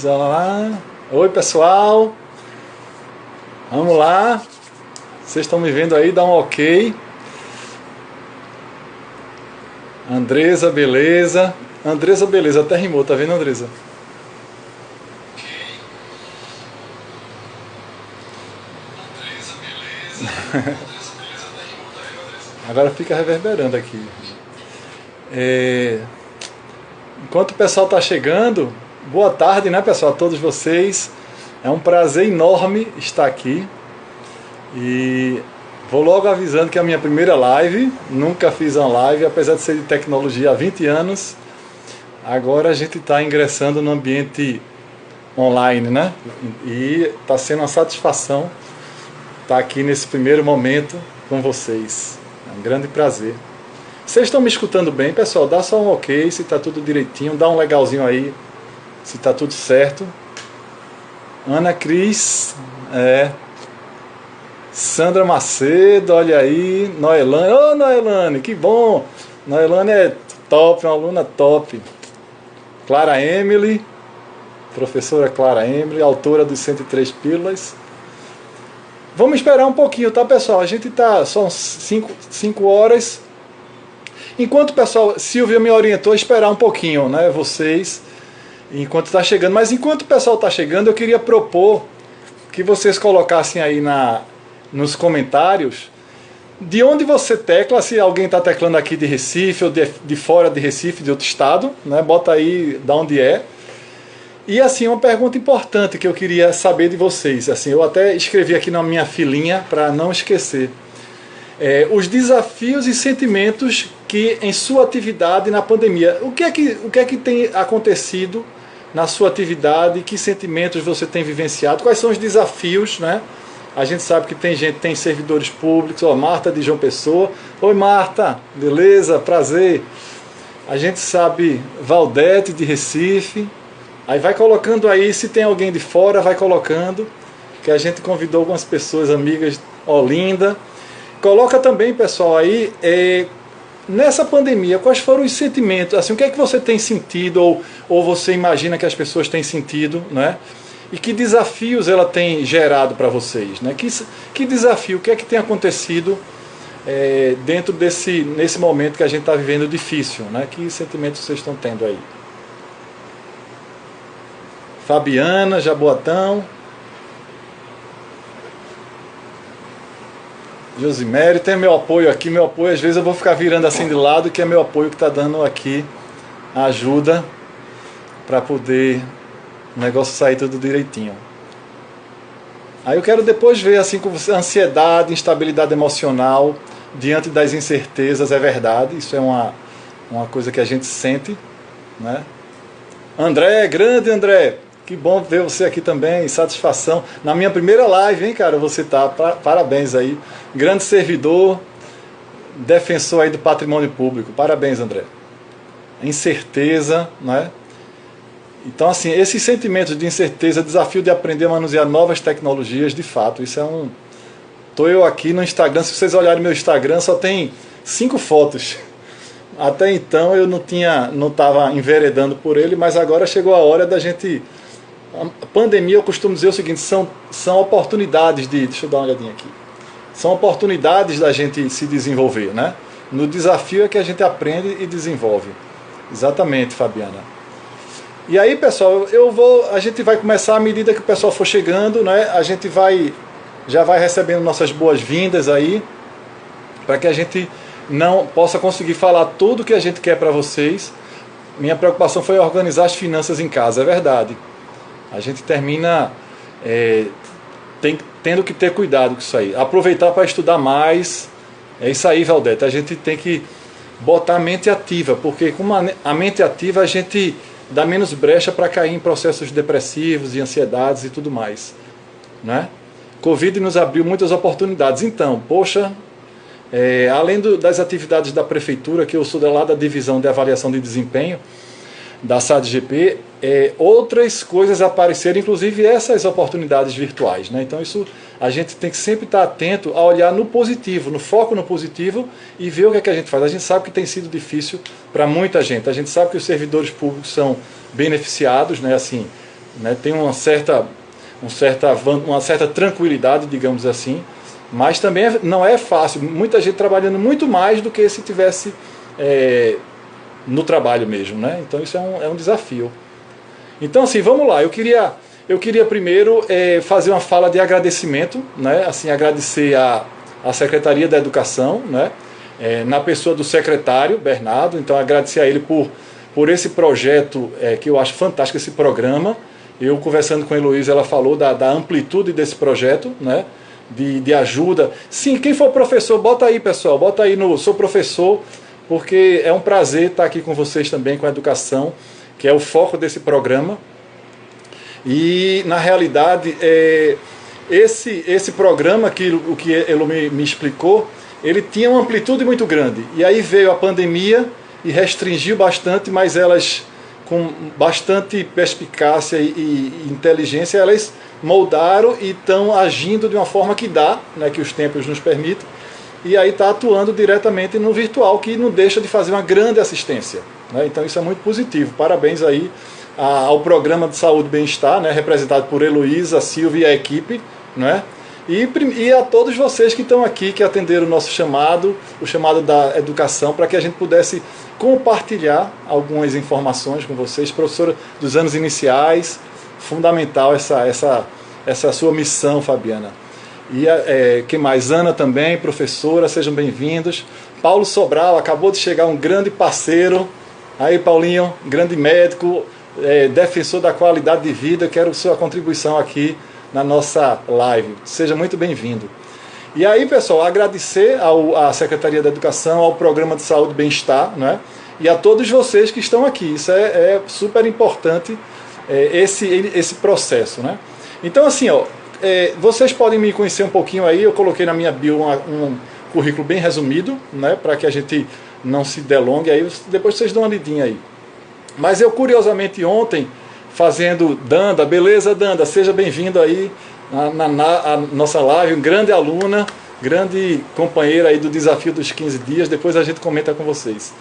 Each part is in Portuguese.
Olá. Oi pessoal, vamos lá, vocês estão me vendo aí, dá um ok. Andresa, beleza. Andresa, beleza, até rimou, tá vendo, Andresa? Agora fica reverberando aqui. Enquanto o pessoal está chegando, boa tarde, né, pessoal, a todos vocês. É um prazer enorme estar aqui. E vou logo avisando que é a minha primeira live. Nunca fiz uma live, apesar de ser de tecnologia há 20 anos. Agora a gente está ingressando no ambiente online, né? E está sendo uma satisfação estar aqui nesse primeiro momento com vocês. É um grande prazer. Vocês estão me escutando bem, pessoal? Dá só um ok se está tudo direitinho. Dá um legalzinho aí se está tudo certo. Ana Cris, Sandra Macedo, olha aí. Noelane, ô Noelane, que bom. Noelane é top, uma aluna top. Clara Emily, professora Clara Emily, autora dos 103 Pílulas. Vamos esperar um pouquinho, tá, pessoal? A gente tá, são 5 horas. Enquanto o pessoal, Silvia me orientou a esperar um pouquinho, né, vocês, enquanto está chegando. Mas enquanto o pessoal está chegando, eu queria propor que vocês colocassem aí nos comentários de onde você tecla, se alguém está teclando aqui de Recife ou de fora de Recife, de outro estado, né, bota aí de onde é. E assim, uma pergunta importante que eu queria saber de vocês, assim, eu até escrevi aqui na minha filinha para não esquecer. Os desafios e sentimentos que em sua atividade na pandemia, o que é que tem acontecido na sua atividade, que sentimentos você tem vivenciado, quais são os desafios, né? A gente sabe que tem servidores públicos, ó, Marta de João Pessoa. Oi Marta, beleza? Prazer. A gente sabe Valdete de Recife. Aí vai colocando aí, se tem alguém de fora, vai colocando, que a gente convidou algumas pessoas, amigas, Olinda. Coloca também, pessoal, aí, nessa pandemia, quais foram os sentimentos, assim, o que é que você tem sentido, ou você imagina que as pessoas têm sentido, né? E que desafios ela tem gerado para vocês, né? Que desafio, o que é que tem acontecido dentro nesse momento que a gente está vivendo difícil, né? Que sentimentos vocês estão tendo aí? Fabiana, Jaboatão. Josimério, tem meu apoio aqui, meu apoio, às vezes eu vou ficar virando assim de lado, que é meu apoio que está dando aqui a ajuda para poder o negócio sair tudo direitinho. Aí eu quero depois ver assim com você, ansiedade, instabilidade emocional diante das incertezas, é verdade, isso é uma coisa que a gente sente, né? André, grande André, que bom ver você aqui também, satisfação. Na minha primeira live, hein, cara, você tá, parabéns aí. Grande servidor, defensor aí do patrimônio público. Parabéns, André. Incerteza, né? Então, assim, esses sentimentos de incerteza, desafio de aprender a manusear novas tecnologias, de fato, isso é um... Tô eu aqui no Instagram, se vocês olharem meu Instagram, só tem 5 fotos. Até então eu não estava enveredando por ele, mas agora chegou a hora da gente... A pandemia, eu costumo dizer o seguinte, são oportunidades de... Deixa eu dar uma olhadinha aqui. São oportunidades da gente se desenvolver, né? No desafio é que a gente aprende e desenvolve. Exatamente, Fabiana. E aí, pessoal, a gente vai começar à medida que o pessoal for chegando, né? A gente já vai recebendo nossas boas-vindas aí, para que a gente não possa conseguir falar tudo o que a gente quer para vocês. Minha preocupação foi organizar as finanças em casa, é verdade. A gente termina tendo que ter cuidado com isso aí. Aproveitar para estudar mais. É isso aí, Valdete. A gente tem que botar a mente ativa, porque com a mente ativa a gente dá menos brecha para cair em processos depressivos e ansiedades e tudo mais, né? Covid nos abriu muitas oportunidades. Então, poxa, além das atividades da prefeitura, que eu sou lá da divisão de avaliação de desempenho da SADGP, outras coisas apareceram, inclusive essas oportunidades virtuais, né? Então isso a gente tem que sempre estar atento a olhar no positivo, no foco no positivo e ver o que é que a gente faz. A gente sabe que tem sido difícil para muita gente, a gente sabe que os servidores públicos são beneficiados, né? Assim, né? Tem uma certa tranquilidade, digamos assim, mas também não é fácil. Muita gente trabalhando muito mais do que se tivesse no trabalho mesmo, né? Então isso é um desafio. Então assim, vamos lá, eu queria primeiro fazer uma fala de agradecimento, né? Assim, agradecer à Secretaria da Educação, né? Na pessoa do secretário Bernardo, então agradecer a ele por esse projeto, que eu acho fantástico, esse programa. Eu conversando com a Heloísa, ela falou da amplitude desse projeto, né? De ajuda. Sim, quem for professor, bota aí, pessoal, bota aí no Sou Professor, porque é um prazer estar aqui com vocês também, com a educação, que é o foco desse programa. E, na realidade, esse programa, o que Elo me explicou, ele tinha uma amplitude muito grande. E aí veio a pandemia e restringiu bastante, mas elas, com bastante perspicácia e inteligência, elas moldaram e estão agindo de uma forma que dá, né, que os tempos nos permitem, e aí está atuando diretamente no virtual, que não deixa de fazer uma grande assistência, né? Então isso é muito positivo. Parabéns aí ao Programa de Saúde e Bem-Estar, né, representado por Heloísa, Silvia e a equipe, né? E a todos vocês que estão aqui, que atenderam o nosso chamado, o chamado da educação, para que a gente pudesse compartilhar algumas informações com vocês. Professora dos anos iniciais, fundamental essa sua missão, Fabiana. E quem mais? Ana também, professora, sejam bem-vindos. Paulo Sobral, acabou de chegar, um grande parceiro. Aí, Paulinho, grande médico, defensor da qualidade de vida. Quero sua contribuição aqui na nossa live. Seja muito bem-vindo. E aí, pessoal, agradecer à Secretaria da Educação, ao Programa de Saúde e Bem-Estar, né? E a todos vocês que estão aqui. Isso é super importante, esse processo, né? Então, assim, vocês podem me conhecer um pouquinho aí. Eu coloquei na minha bio um currículo bem resumido, né? Para que a gente não se delongue. Aí depois vocês dão uma lidinha aí. Mas eu, curiosamente, ontem, fazendo Danda, beleza, Danda? Seja bem-vindo aí na nossa live, uma grande aluna, grande companheira aí do Desafio dos 15 Dias, depois a gente comenta com vocês.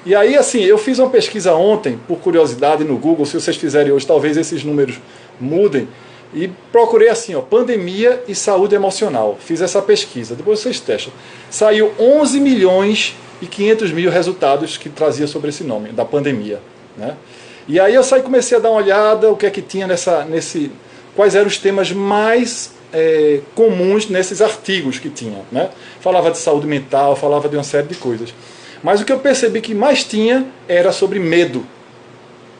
E aí, assim, eu fiz uma pesquisa ontem, por curiosidade, no Google, se vocês fizerem hoje, talvez esses números mudem, e procurei assim, pandemia e saúde emocional. Fiz essa pesquisa, depois vocês testam. Saiu 11 milhões e 500 mil resultados que trazia sobre esse nome, da pandemia, né? E aí eu comecei a dar uma olhada, o que é que tinha quais eram os temas mais comuns nesses artigos que tinha, né? Falava de saúde mental, falava de uma série de coisas. Mas o que eu percebi que mais tinha era sobre medo,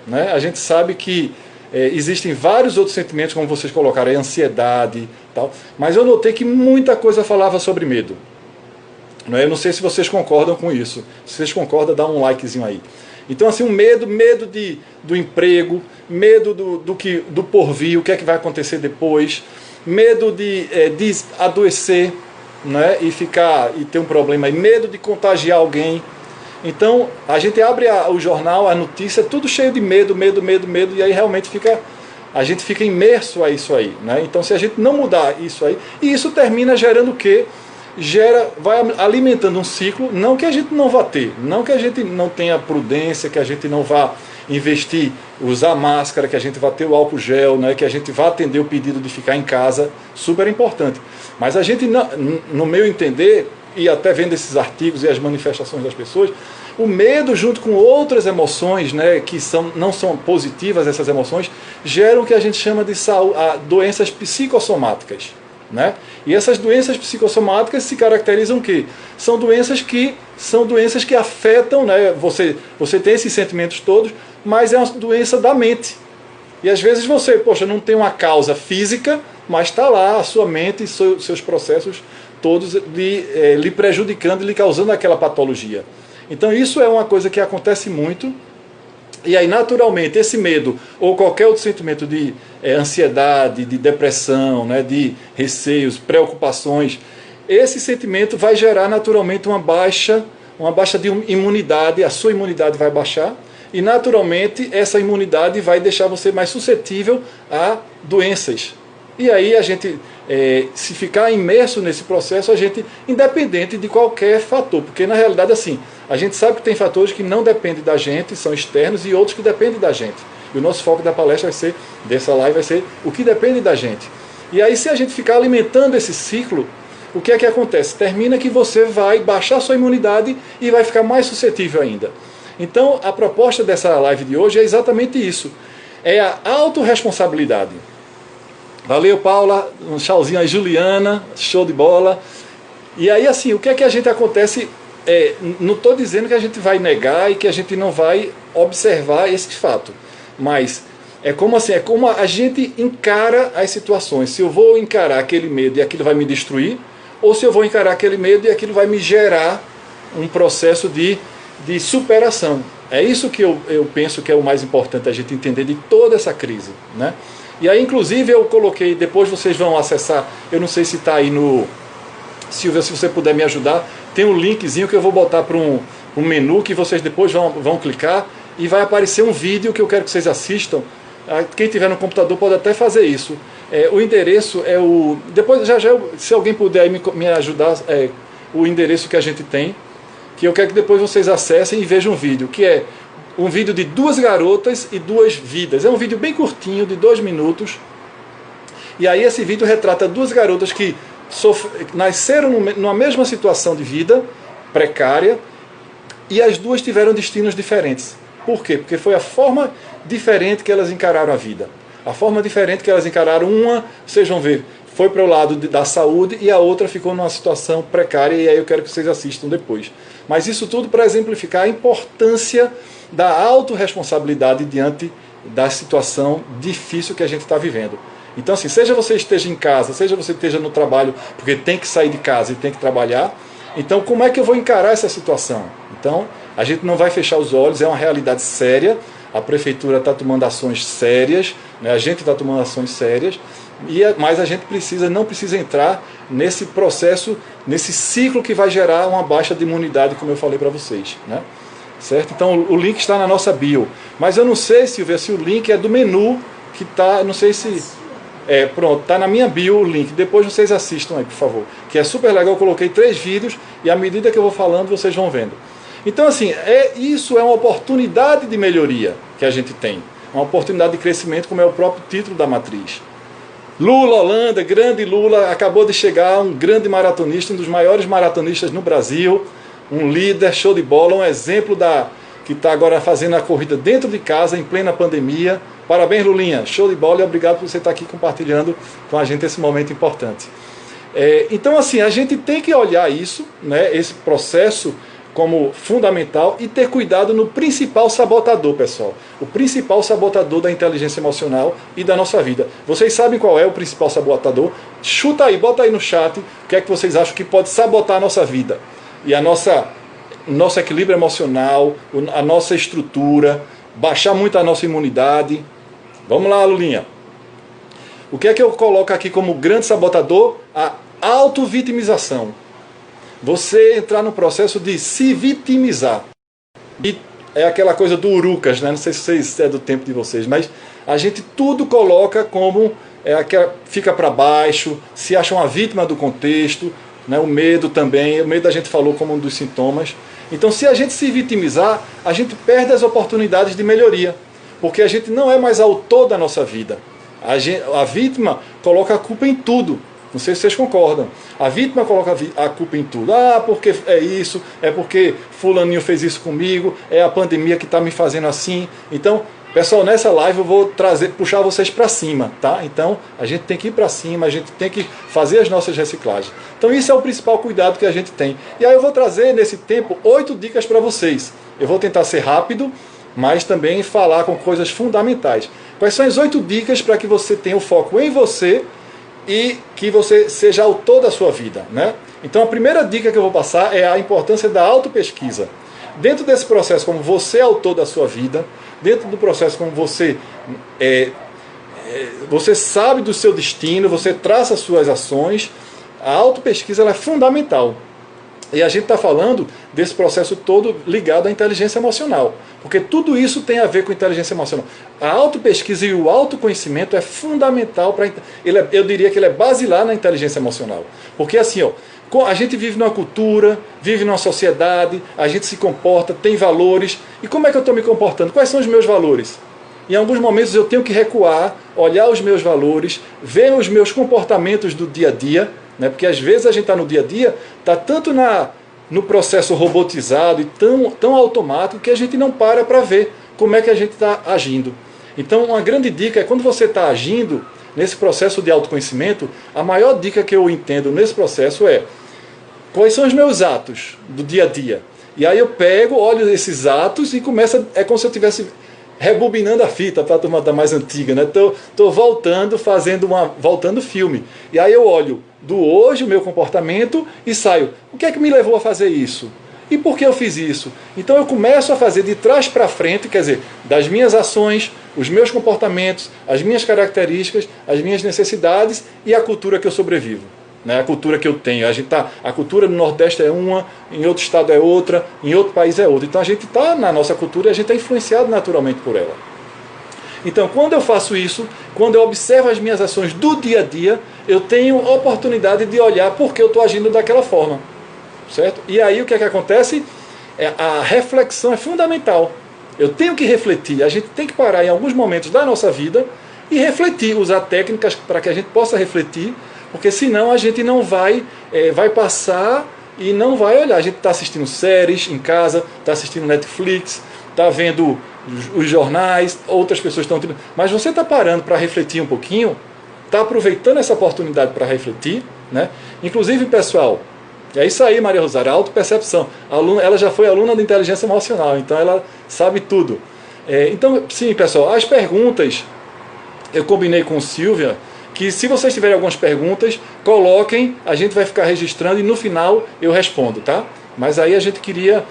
né? A gente sabe que existem vários outros sentimentos, como vocês colocaram, ansiedade, tal, mas eu notei que muita coisa falava sobre medo. Eu não sei se vocês concordam com isso. Se vocês concordam, dá um likezinho aí. Então, assim, medo do emprego, medo do porvir, o que é que vai acontecer depois, medo de adoecer, né, e ter um problema aí, medo de contagiar alguém. Então, a gente abre o jornal, a notícia, tudo cheio de medo, e aí realmente a gente fica imerso a isso aí, né? Então, se a gente não mudar isso aí, e isso termina gerando o quê? Vai alimentando um ciclo, não que a gente não vá ter, não que a gente não tenha prudência, que a gente não vá investir, usar máscara, que a gente vá ter o álcool gel, né, que a gente vá atender o pedido de ficar em casa, super importante. Mas a gente, no meu entender, e até vendo esses artigos e as manifestações das pessoas, o medo junto com outras emoções, né, que não são positivas, essas emoções, geram o que a gente chama de doenças psicossomáticas. Né? E essas doenças psicossomáticas se caracterizam que são doenças que afetam, né? Você tem esses sentimentos todos, mas é uma doença da mente. E às vezes você, não tem uma causa física, mas está lá a sua mente e seus processos todos lhe prejudicando e lhe causando aquela patologia. Então isso é uma coisa que acontece muito. E aí, naturalmente, esse medo ou qualquer outro sentimento de ansiedade, de depressão, né, de receios, preocupações, esse sentimento vai gerar naturalmente uma baixa de imunidade, a sua imunidade vai baixar e naturalmente essa imunidade vai deixar você mais suscetível a doenças. E aí a gente, se ficar imerso nesse processo, a gente, independente de qualquer fator, porque na realidade assim, a gente sabe que tem fatores que não dependem da gente, são externos, e outros que dependem da gente. E o nosso foco da palestra vai ser, dessa live vai ser o que depende da gente. E aí, se a gente ficar alimentando esse ciclo, o que é que acontece? Termina que você vai baixar sua imunidade e vai ficar mais suscetível ainda. Então, a proposta dessa live de hoje é exatamente isso. É a autorresponsabilidade. Valeu, Paula. Um tchauzinho aí, Juliana. Show de bola. E aí, assim, o que é que a gente acontece? Não estou dizendo que a gente vai negar e que a gente não vai observar esse fato. Mas é como assim, é como a gente encara as situações. Se eu vou encarar aquele medo e aquilo vai me destruir, ou se eu vou encarar aquele medo e aquilo vai me gerar um processo de superação. É isso que eu penso que é o mais importante a gente entender de toda essa crise, né? E aí, inclusive, eu coloquei, depois vocês vão acessar, eu não sei se está aí no... Silvia, se você puder me ajudar, tem um linkzinho que eu vou botar para um menu que vocês depois vão clicar e vai aparecer um vídeo que eu quero que vocês assistam. Quem tiver no computador pode até fazer isso. O endereço é o... Depois, se alguém puder aí me ajudar, o endereço que a gente tem, que eu quero que depois vocês acessem e vejam um vídeo, que é um vídeo de 2 garotas e 2 vidas. É um vídeo bem curtinho, de 2 minutos. E aí esse vídeo retrata 2 garotas que nasceram numa mesma situação de vida, precária, e as 2 tiveram destinos diferentes. Por quê? Porque foi a forma diferente que elas encararam a vida. A forma diferente que elas encararam, uma, vocês vão ver, foi para o lado da saúde e a outra ficou numa situação precária, e aí eu quero que vocês assistam depois. Mas isso tudo para exemplificar a importância da autorresponsabilidade diante da situação difícil que a gente está vivendo. Então, assim, seja você esteja em casa, seja você esteja no trabalho, porque tem que sair de casa e tem que trabalhar, então como é que eu vou encarar essa situação? Então, a gente não vai fechar os olhos, é uma realidade séria, a prefeitura está tomando ações sérias, né? A gente está tomando ações sérias, mas a gente não precisa entrar nesse processo, nesse ciclo que vai gerar uma baixa de imunidade, como eu falei para vocês, né? Certo? Então o link está na nossa bio, mas eu não sei, Silvia, se o link é do menu que está, não sei se... pronto, está na minha bio o link, depois vocês assistam aí, por favor, que é super legal. Eu coloquei 3 vídeos e à medida que eu vou falando, vocês vão vendo. Então, assim, isso é uma oportunidade de melhoria que a gente tem, uma oportunidade de crescimento, como é o próprio título da matriz. Lula Holanda, grande Lula, acabou de chegar, um grande maratonista, um dos maiores maratonistas no Brasil, um líder, show de bola, um exemplo que está agora fazendo a corrida dentro de casa, em plena pandemia. Parabéns, Lulinha, show de bola, e obrigado por você estar aqui compartilhando com a gente esse momento importante. Então, assim, a gente tem que olhar isso, né, esse processo, como fundamental e ter cuidado no principal sabotador, pessoal. O principal sabotador da inteligência emocional e da nossa vida. Vocês sabem qual é o principal sabotador? Chuta aí, bota aí no chat o que é que vocês acham que pode sabotar a nossa vida. E nosso equilíbrio emocional, a nossa estrutura, baixar muito a nossa imunidade. Vamos lá, Lulinha. O que é que eu coloco aqui como grande sabotador? A autovitimização. Você entrar no processo de se vitimizar. E é aquela coisa do Urucas, né? Não sei se é do tempo de vocês, mas a gente tudo coloca como fica para baixo, se acha uma vítima do contexto, né? O medo também, o medo a gente falou como um dos sintomas. Então, se a gente se vitimizar, a gente perde as oportunidades de melhoria, porque a gente não é mais autor da nossa vida. A vítima coloca a culpa em tudo. Não sei se vocês concordam. A vítima coloca a culpa em tudo. Porque é isso, é porque fulaninho fez isso comigo, é a pandemia que está me fazendo assim. Então, pessoal, nessa live eu vou puxar vocês para cima, tá? Então, a gente tem que ir para cima, a gente tem que fazer as nossas reciclagens. Então, isso é o principal cuidado que a gente tem. E aí eu vou trazer, nesse tempo, 8 dicas para vocês. Eu vou tentar ser rápido, mas também falar com coisas fundamentais. Quais são as 8 dicas para que você tenha o foco em você e que você seja autor da sua vida, né? Então a primeira dica que eu vou passar é a importância da autopesquisa. Dentro desse processo, como você é autor da sua vida, dentro do processo como você sabe do seu destino, você traça as suas ações, a autopesquisa ela é fundamental. E a gente está falando desse processo todo ligado à inteligência emocional, porque tudo isso tem a ver com inteligência emocional. A autopesquisa e o autoconhecimento é fundamental para... Eu diria que ele é basilar na inteligência emocional. Porque assim, a gente vive numa cultura, vive numa sociedade, a gente se comporta, tem valores. E como é que eu estou me comportando? Quais são os meus valores? Em alguns momentos eu tenho que recuar, olhar os meus valores, ver os meus comportamentos do dia a dia, né? Porque às vezes a gente está no dia a dia, está tanto no processo robotizado e tão automático que a gente não para ver como é que a gente está agindo. Então uma grande dica é quando você está agindo nesse processo de autoconhecimento, a maior dica que eu entendo nesse processo é quais são os meus atos do dia a dia. E aí eu pego, olho esses atos e começa, é como se eu estivesse rebobinando a fita para a turma da mais antiga, né? Tô voltando, voltando filme. E aí eu olho do hoje o meu comportamento e saio. O que é que me levou a fazer isso? E por que eu fiz isso? Então eu começo a fazer de trás para frente, quer dizer, das minhas ações, os meus comportamentos, as minhas características, as minhas necessidades e a cultura que eu sobrevivo. Né, a cultura que eu tenho. A cultura no Nordeste é uma, em outro estado é outra, em outro país é outra. Então a gente está na nossa cultura e a gente é influenciado naturalmente por ela. Então quando eu faço isso, quando eu observo as minhas ações do dia a dia, eu tenho a oportunidade de olhar por que eu estou agindo daquela forma. Certo? E aí o que é que acontece? A reflexão é fundamental. Eu tenho que refletir, a gente tem que parar em alguns momentos da nossa vida e refletir, usar técnicas para que a gente possa refletir, porque senão a gente não vai passar e não vai olhar. A gente está assistindo séries em casa, está assistindo Netflix, está vendo os jornais, outras pessoas estão tendo. Mas você está parando para refletir um pouquinho, está aproveitando essa oportunidade para refletir, né? Inclusive, pessoal, é isso aí, Maria Rosário, autopercepção. Ela já foi aluna de inteligência emocional, então ela sabe tudo. Então, sim, pessoal, as perguntas, eu combinei com Silvia, que se vocês tiverem algumas perguntas, coloquem, a gente vai ficar registrando e no final eu respondo, tá? Mas aí a gente queria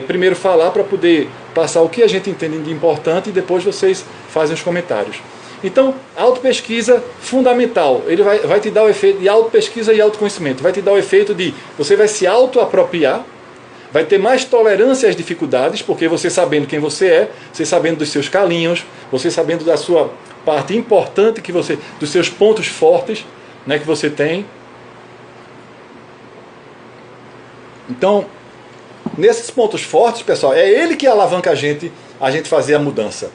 primeiro falar para poder passar o que a gente entende de importante e depois vocês fazem os comentários. Então, autopesquisa fundamental, ele vai te dar o efeito de autopesquisa e autoconhecimento, vai te dar o efeito de você vai se autoapropriar, vai ter mais tolerância às dificuldades, porque você sabendo quem você é, você sabendo dos seus calinhos, você sabendo da sua parte importante dos seus pontos fortes, né, que você tem. Então, nesses pontos fortes, pessoal, é ele que alavanca a gente fazer a mudança.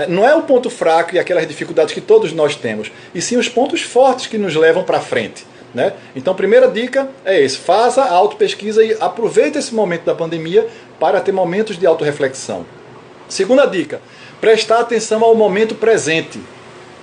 Não é o ponto fraco e aquelas dificuldades que todos nós temos, e sim os pontos fortes que nos levam para frente. Né? Então, primeira dica é esse: faça a autopesquisa e aproveite esse momento da pandemia para ter momentos de autorreflexão. Segunda dica: prestar atenção ao momento presente.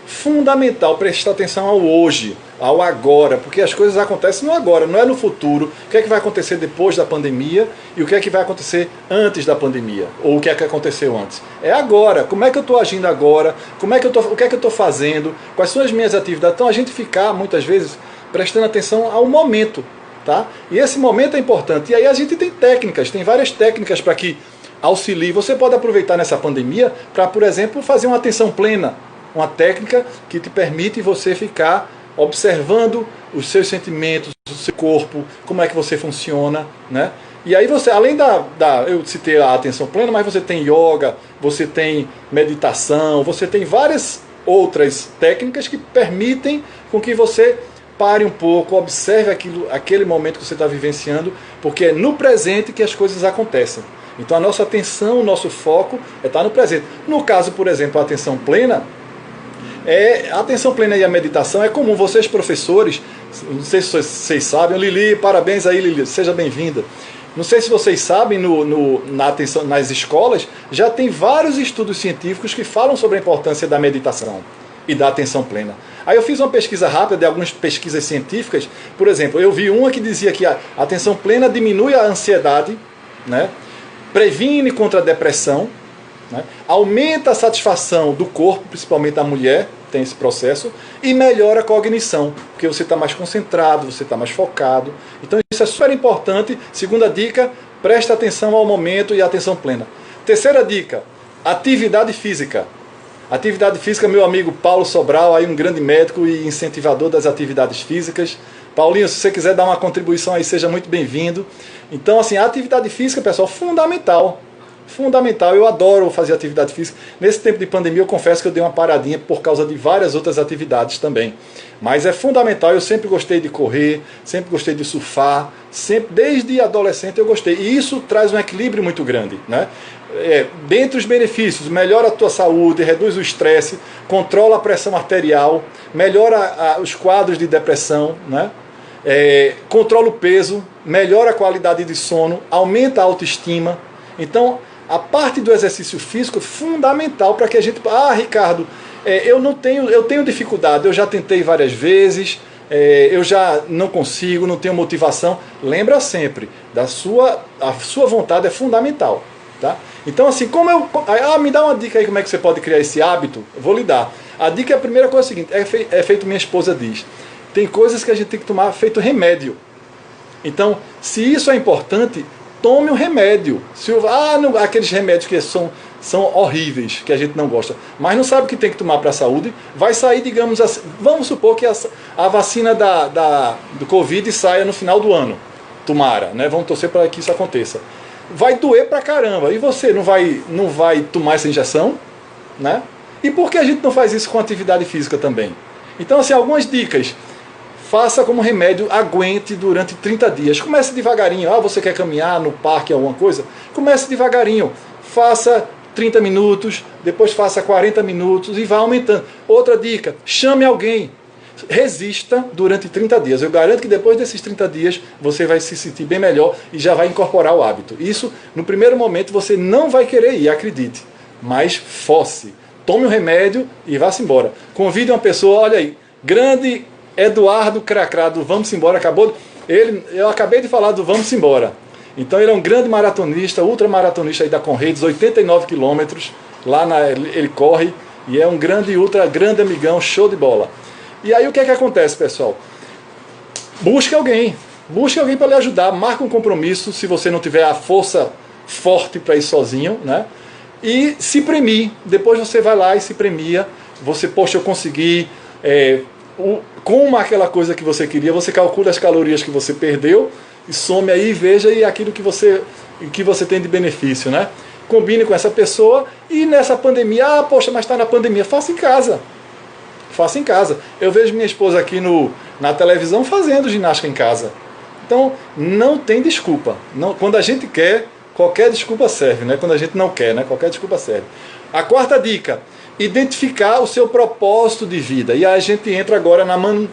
Fundamental prestar atenção ao hoje, ao agora, porque as coisas acontecem no agora, não é no futuro. O que é que vai acontecer depois da pandemia e o que é que vai acontecer antes da pandemia, ou o que é que aconteceu antes. É agora, como é que eu estou agindo agora, o que é que eu estou fazendo, quais são as minhas atividades. Então a gente ficar, muitas vezes, prestando atenção ao momento, tá? E esse momento é importante. E aí a gente tem técnicas, tem várias técnicas para que auxilie. Você pode aproveitar nessa pandemia para, por exemplo, fazer uma atenção plena, uma técnica que te permite você ficar observando os seus sentimentos, o seu corpo, como é que você funciona, né? E aí você, além eu citei a atenção plena, mas você tem yoga, você tem meditação, você tem várias outras técnicas que permitem com que você pare um pouco, observe aquele momento que você está vivenciando, porque é no presente que as coisas acontecem. Então a nossa atenção, o nosso foco é estar no presente. No caso, por exemplo, a atenção plena, a atenção plena e a meditação é comum. Vocês, professores, não sei se vocês sabem, Lili, parabéns aí, Lili, seja bem-vinda. Não sei se vocês sabem, na atenção, nas escolas, já tem vários estudos científicos que falam sobre a importância da meditação e da atenção plena. Aí eu fiz uma pesquisa rápida de algumas pesquisas científicas. Por exemplo, eu vi uma que dizia que a atenção plena diminui a ansiedade, né? Previne contra a depressão, né? Aumenta a satisfação do corpo, principalmente da mulher, tem esse processo, e melhora a cognição, porque você está mais concentrado, você está mais focado. Então isso é super importante. Segunda dica, presta atenção ao momento e atenção plena. Terceira dica, atividade física. Atividade física, meu amigo Paulo Sobral, aí um grande médico e incentivador das atividades físicas. Paulinho, se você quiser dar uma contribuição aí, seja muito bem-vindo. Então, assim, a atividade física, pessoal, fundamental. Fundamental, eu adoro fazer atividade física. Nesse tempo de pandemia eu confesso que eu dei uma paradinha por causa de várias outras atividades também. Mas é fundamental, eu sempre gostei de correr, sempre gostei de surfar, sempre, desde adolescente eu gostei. E isso traz um equilíbrio muito grande, né? Dentre os benefícios, melhora a tua saúde, reduz o estresse, controla a pressão arterial, melhora os quadros de depressão, né? Controla o peso, melhora a qualidade de sono, aumenta a autoestima. Então, a parte do exercício físico é fundamental para que a gente... Ricardo, eu tenho dificuldade, eu já tentei várias vezes, eu já não consigo, não tenho motivação. Lembra sempre, a sua vontade é fundamental. Tá? Então, assim, me dá uma dica aí como é que você pode criar esse hábito. Eu vou lhe dar. A dica, a primeira coisa é a seguinte, é feito, minha esposa diz, tem coisas que a gente tem que tomar feito remédio. Então, se isso é importante, tome um remédio. Aqueles remédios que são horríveis, que a gente não gosta, mas não sabe o que tem que tomar para a saúde, vai sair, digamos assim, vamos supor que a vacina do Covid saia no final do ano. Tomara, né? Vamos torcer para que isso aconteça. Vai doer pra caramba. E você não vai tomar essa injeção? Né? E por que a gente não faz isso com atividade física também? Então, assim, algumas dicas. Faça como remédio, aguente durante 30 dias. Comece devagarinho. Você quer caminhar no parque, alguma coisa? Comece devagarinho. Faça 30 minutos, depois faça 40 minutos e vá aumentando. Outra dica, chame alguém. Resista durante 30 dias. Eu garanto que depois desses 30 dias você vai se sentir bem melhor e já vai incorporar o hábito. Isso, no primeiro momento, você não vai querer ir, acredite. Mas force. Tome um remédio e vá-se embora. Convide uma pessoa, olha aí, grande Eduardo Cracrá do Vamos Embora, eu acabei de falar do Vamos Embora. Então ele é um grande maratonista, ultramaratonista aí da Conrads, 89 quilômetros, ele corre e é um grande grande amigão, show de bola. E aí o que é que acontece, pessoal? Busque alguém para lhe ajudar, marque um compromisso, se você não tiver a força forte para ir sozinho, né? E se premie, depois você vai lá e se premia, poxa, eu consegui, como aquela coisa que você queria, você calcula as calorias que você perdeu, e some aí, veja e aquilo que você tem de benefício, né? Combine com essa pessoa e nessa pandemia, poxa, mas está na pandemia, faça em casa. Faça em casa. Eu vejo minha esposa aqui na televisão fazendo ginástica em casa. Então, não tem desculpa. Quando a gente quer, qualquer desculpa serve, né? Quando a gente não quer, né? Qualquer desculpa serve. A quarta dica, identificar o seu propósito de vida. E aí a gente entra agora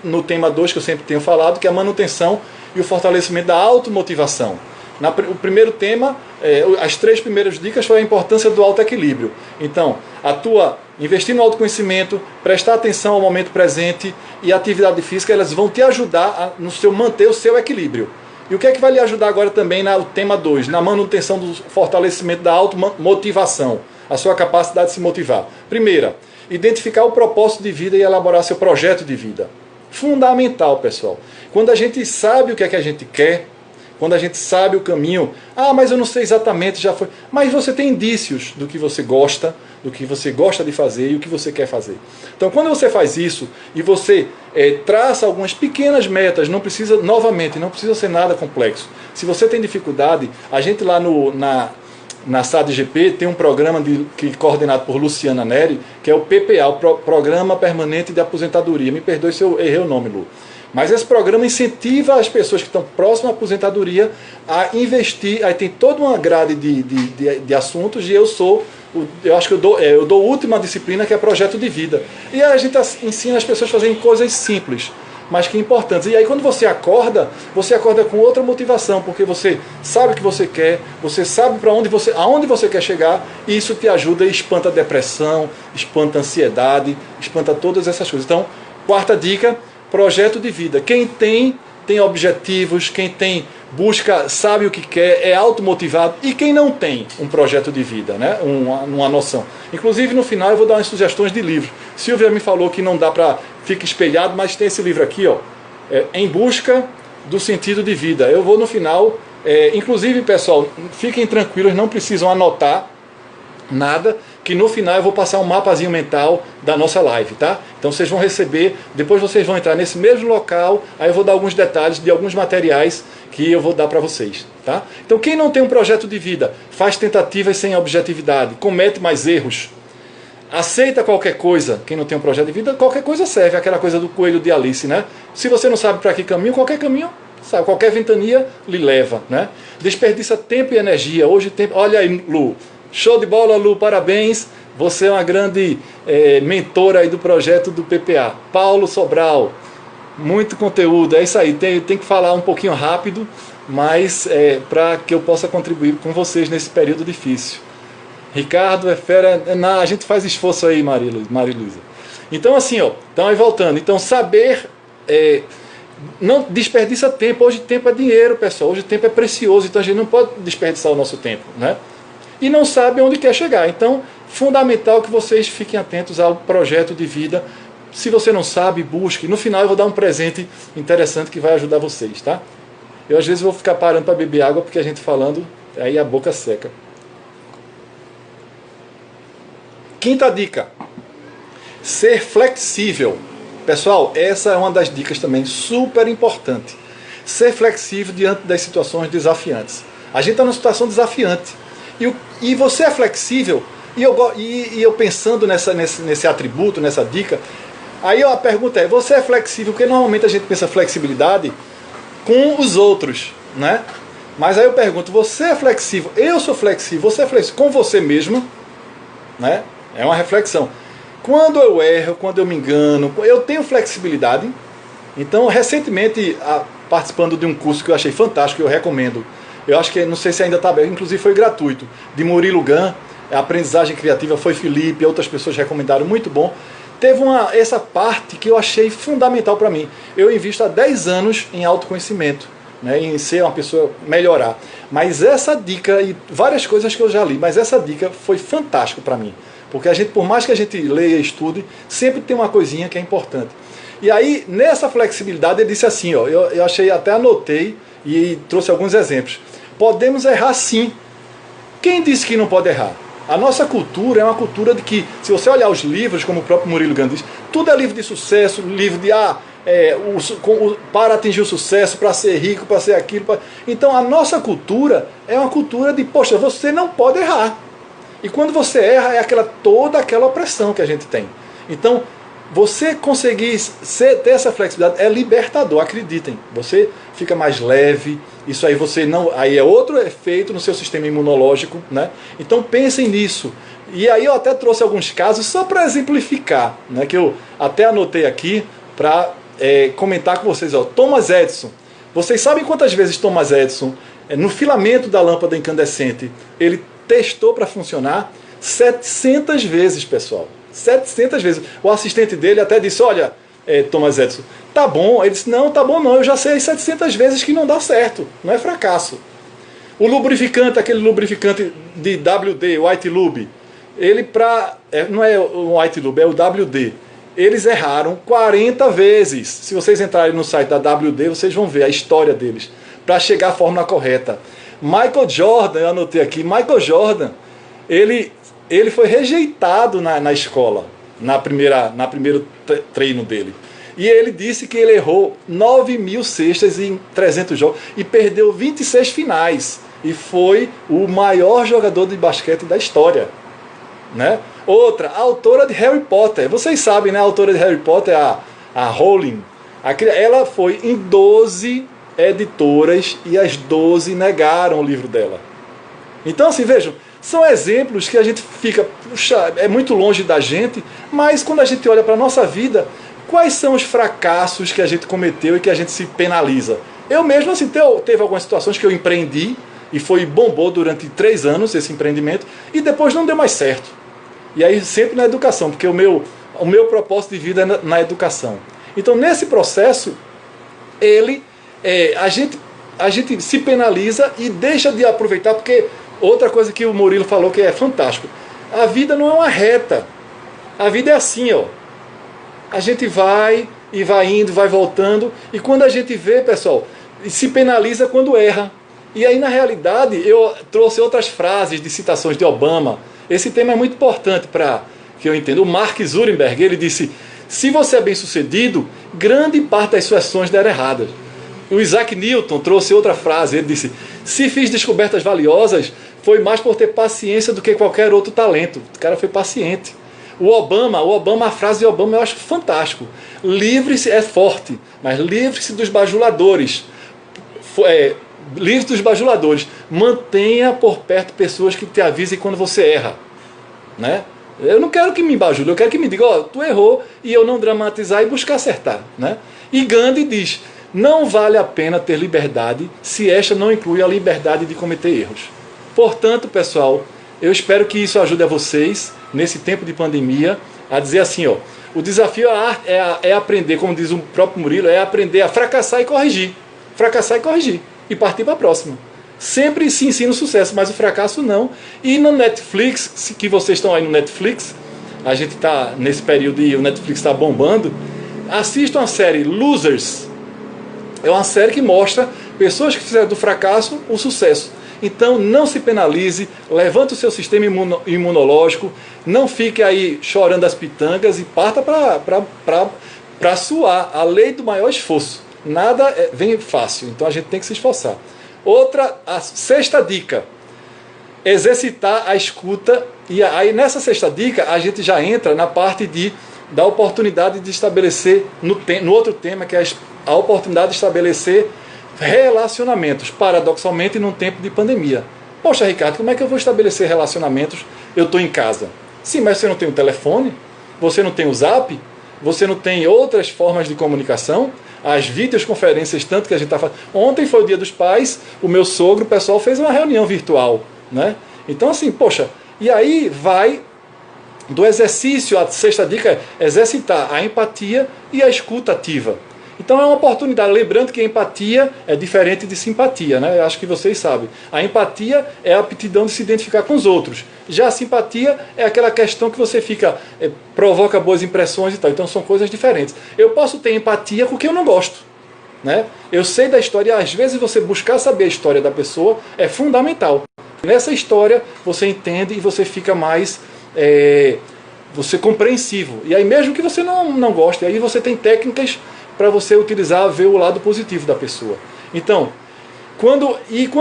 no tema 2 que eu sempre tenho falado, que é a manutenção e o fortalecimento da automotivação. O primeiro tema, as 3 primeiras dicas foi a importância do autoequilíbrio. Então, investir no autoconhecimento, prestar atenção ao momento presente e a atividade física, elas vão te ajudar a manter o seu equilíbrio. E o que é que vai lhe ajudar agora também no tema 2, na manutenção do fortalecimento da automotivação, a sua capacidade de se motivar? Primeira, identificar o propósito de vida e elaborar seu projeto de vida. Fundamental, pessoal. Quando a gente sabe o que é que a gente quer, quando a gente sabe o caminho, mas eu não sei exatamente, já foi. Mas você tem indícios do que você gosta de fazer e o que você quer fazer. Então, quando você faz isso e você traça algumas pequenas metas, não precisa ser nada complexo. Se você tem dificuldade, a gente lá na SADGP tem um programa coordenado por Luciana Neri, que é o PPA, o Programa Permanente de Aposentadoria. Me perdoe se eu errei o nome, Lu. Mas esse programa incentiva as pessoas que estão próximas à aposentadoria a investir. Aí tem toda uma grade de assuntos e eu acho que eu dou a última disciplina, que é projeto de vida. E aí a gente ensina as pessoas a fazerem coisas simples, mas que importantes. E aí quando você acorda com outra motivação, porque você sabe o que você quer, você sabe aonde você quer chegar, e isso te ajuda e espanta a depressão, espanta a ansiedade, espanta todas essas coisas. Então, quarta dica, projeto de vida. Quem tem objetivos, quem sabe o que quer, é automotivado, e quem não tem um projeto de vida, né? uma noção. Inclusive no final eu vou dar umas sugestões de livros. Silvia me falou que não dá para ficar espelhado, mas tem esse livro aqui, Em Busca do Sentido de Vida. Eu vou no final, inclusive, pessoal, fiquem tranquilos, não precisam anotar nada. que no final eu vou passar um mapazinho mental da nossa live, tá? Então vocês vão receber, depois vocês vão entrar nesse mesmo local, aí eu vou dar alguns detalhes de alguns materiais que eu vou dar para vocês, tá? Então quem não tem um projeto de vida, faz tentativas sem objetividade, comete mais erros, aceita qualquer coisa, quem não tem um projeto de vida, qualquer coisa serve, aquela coisa do coelho de Alice, né? Se você não sabe para que caminho, qualquer caminho, sabe, qualquer ventania lhe leva, né? Desperdiça tempo e energia, hoje tempo, olha aí, Lu, show de bola, Lu, parabéns, você é uma grande mentora aí do projeto do PPA. Paulo Sobral, muito conteúdo, é isso aí, tem que falar um pouquinho rápido, mas para que eu possa contribuir com vocês nesse período difícil. Ricardo é fera, a gente faz esforço aí, Mariluísa. Então assim, ó, então aí voltando, então saber, não desperdiça tempo, hoje tempo é dinheiro, pessoal, hoje tempo é precioso, então a gente não pode desperdiçar o nosso tempo, né? E não sabe onde quer chegar, então fundamental que vocês fiquem atentos ao projeto de vida. Se você não sabe, busque, no final eu vou dar um presente interessante que vai ajudar vocês, tá? Eu às vezes vou ficar parando para beber água, porque a gente falando, aí a boca seca. Quinta dica, ser flexível. Pessoal, essa é uma das dicas também super importante. Ser flexível diante das situações desafiantes. A gente está numa situação desafiante. E você é flexível, e eu pensando nesse atributo, nessa dica, aí a pergunta é, você é flexível? Porque normalmente a gente pensa flexibilidade com os outros, né? Mas aí eu pergunto, você é flexível? Eu sou flexível, você é flexível com você mesmo? Né? É uma reflexão. Quando eu erro, quando eu me engano, eu tenho flexibilidade. Então, recentemente, participando de um curso que eu achei fantástico, eu recomendo. Eu acho que, não sei se ainda está aberto, inclusive foi gratuito, de Murilo Gun, a aprendizagem criativa, foi Felipe, outras pessoas recomendaram, muito bom. Teve essa parte que eu achei fundamental para mim. Eu invisto há 10 anos em autoconhecimento, né, em ser uma pessoa, melhorar. Mas essa dica, e várias coisas que eu já li, mas essa dica foi fantástica para mim. Porque a gente, por mais que a gente leia e estude, sempre tem uma coisinha que é importante. E aí, nessa flexibilidade, ele disse assim, ó, eu achei, até anotei e trouxe alguns exemplos. Podemos errar sim. Quem disse que não pode errar? A nossa cultura é uma cultura de que, se você olhar os livros, como o próprio Murilo Gun diz, tudo é livro de sucesso, livro de para atingir o sucesso, para ser rico, para ser aquilo. Então a nossa cultura é uma cultura de, poxa, você não pode errar. E quando você erra, é toda aquela opressão que a gente tem. Então, você conseguir ter essa flexibilidade é libertador, acreditem. Você fica mais leve, isso aí você não. Aí é outro efeito no seu sistema imunológico, né? Então pensem nisso. E aí eu até trouxe alguns casos só para exemplificar, né? Que eu até anotei aqui para comentar com vocês. Ó, Thomas Edison. Vocês sabem quantas vezes Thomas Edison, no filamento da lâmpada incandescente, ele testou para funcionar? 700 vezes, pessoal. 700 vezes. O assistente dele até disse, olha, Thomas Edison, tá bom? Ele disse, não, tá bom não, eu já sei 700 vezes que não dá certo, não é fracasso. O lubrificante, aquele lubrificante de WD, White Lube, ele não é o White Lube, é o WD. Eles erraram 40 vezes. Se vocês entrarem no site da WD, vocês vão ver a história deles, para chegar à fórmula correta. Michael Jordan, eu anotei aqui, Michael Jordan, ele foi rejeitado na escola, na primeiro treino dele. E ele disse que ele errou 9.000 cestas em 300 jogos e perdeu 26 finais. E foi o maior jogador de basquete da história. Né? Outra, a autora de Harry Potter. Vocês sabem, né? A autora de Harry Potter, a Rowling. Ela foi em 12 editoras e as 12 negaram o livro dela. Então, assim, vejam, são exemplos que a gente fica, puxa, é muito longe da gente, mas quando a gente olha para a nossa vida, quais são os fracassos que a gente cometeu e que a gente se penaliza? Eu mesmo, assim, teve algumas situações que eu empreendi e bombou durante 3 anos esse empreendimento e depois não deu mais certo. E aí sempre na educação, porque o meu propósito de vida é na educação. Então, nesse processo, a gente se penaliza e deixa de aproveitar, porque outra coisa que o Murilo falou que é fantástico, a vida não é uma reta, a vida é assim, ó. A gente vai e vai indo, vai voltando, e quando a gente vê, pessoal, se penaliza quando erra. E aí, na realidade, eu trouxe outras frases de citações de Obama, Esse tema é muito importante para que eu entenda. O Mark Zuckerberg, ele disse, se você é bem sucedido, grande parte das suas ações deram erradas. O Isaac Newton trouxe outra frase, ele disse, se fiz descobertas valiosas, foi mais por ter paciência do que qualquer outro talento. O cara foi paciente. O Obama, a frase de Obama eu acho fantástico. Livre-se, é forte, mas livre-se dos bajuladores. Livre dos bajuladores. Mantenha por perto pessoas que te avisem quando você erra. Né? Eu não quero que me bajule, eu quero que me diga, ó, tu errou, e eu não dramatizar e buscar acertar. Né? E Gandhi diz, não vale a pena ter liberdade se esta não inclui a liberdade de cometer erros. Portanto, pessoal, eu espero que isso ajude a vocês, nesse tempo de pandemia, a dizer assim, ó, o desafio é aprender, como diz o próprio Murilo, é aprender a fracassar e corrigir. Fracassar e corrigir. E partir para a próxima. Sempre se ensina o sucesso, mas o fracasso não. E no Netflix, que vocês estão aí no Netflix, a gente está nesse período e o Netflix está bombando, assistam a série Losers. É uma série que mostra pessoas que fizeram do fracasso o sucesso. Então não se penalize, levante o seu sistema imunológico, não fique aí chorando as pitangas e parta para suar. A lei do maior esforço. Nada vem fácil, então a gente tem que se esforçar. A sexta dica, exercitar a escuta. E aí nessa sexta dica a gente já entra na parte da oportunidade de estabelecer, no outro tema, que é a oportunidade de estabelecer relacionamentos, paradoxalmente num tempo de pandemia. Poxa, Ricardo, como é que eu vou estabelecer relacionamentos? Eu estou em casa. Sim, mas você não tem o telefone, você não tem o Zap, você não tem outras formas de comunicação, as videoconferências, tanto que a gente está fazendo. Ontem foi o Dia dos Pais, o meu sogro, o pessoal fez uma reunião virtual, né? Então assim, poxa, e aí vai do exercício, a sexta dica é exercitar a empatia e a escuta ativa. Então é uma oportunidade, lembrando que a empatia é diferente de simpatia, né? Eu acho que vocês sabem. A empatia é a aptidão de se identificar com os outros. Já a simpatia é aquela questão que você provoca boas impressões e tal. Então são coisas diferentes. Eu posso ter empatia com quem eu não gosto, né? Eu sei da história, às vezes você buscar saber a história da pessoa é fundamental. Nessa história você entende e você fica mais compreensivo. E aí mesmo que você não goste, aí você tem técnicas para você utilizar, ver o lado positivo da pessoa. Então, quando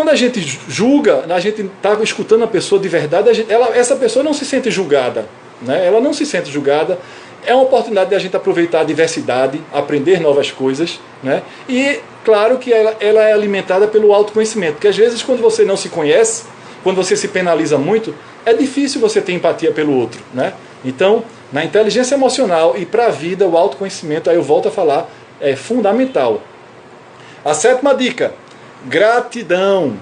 a gente julga, a gente está escutando a pessoa de verdade, essa pessoa não se sente julgada, né? Ela não se sente julgada. É uma oportunidade de a gente aproveitar a diversidade, aprender novas coisas, né? E claro que ela é alimentada pelo autoconhecimento, porque às vezes quando você não se conhece, quando você se penaliza muito, é difícil você ter empatia pelo outro, né? Então, na inteligência emocional e para a vida, o autoconhecimento, aí eu volto a falar, é fundamental. A sétima dica, gratidão.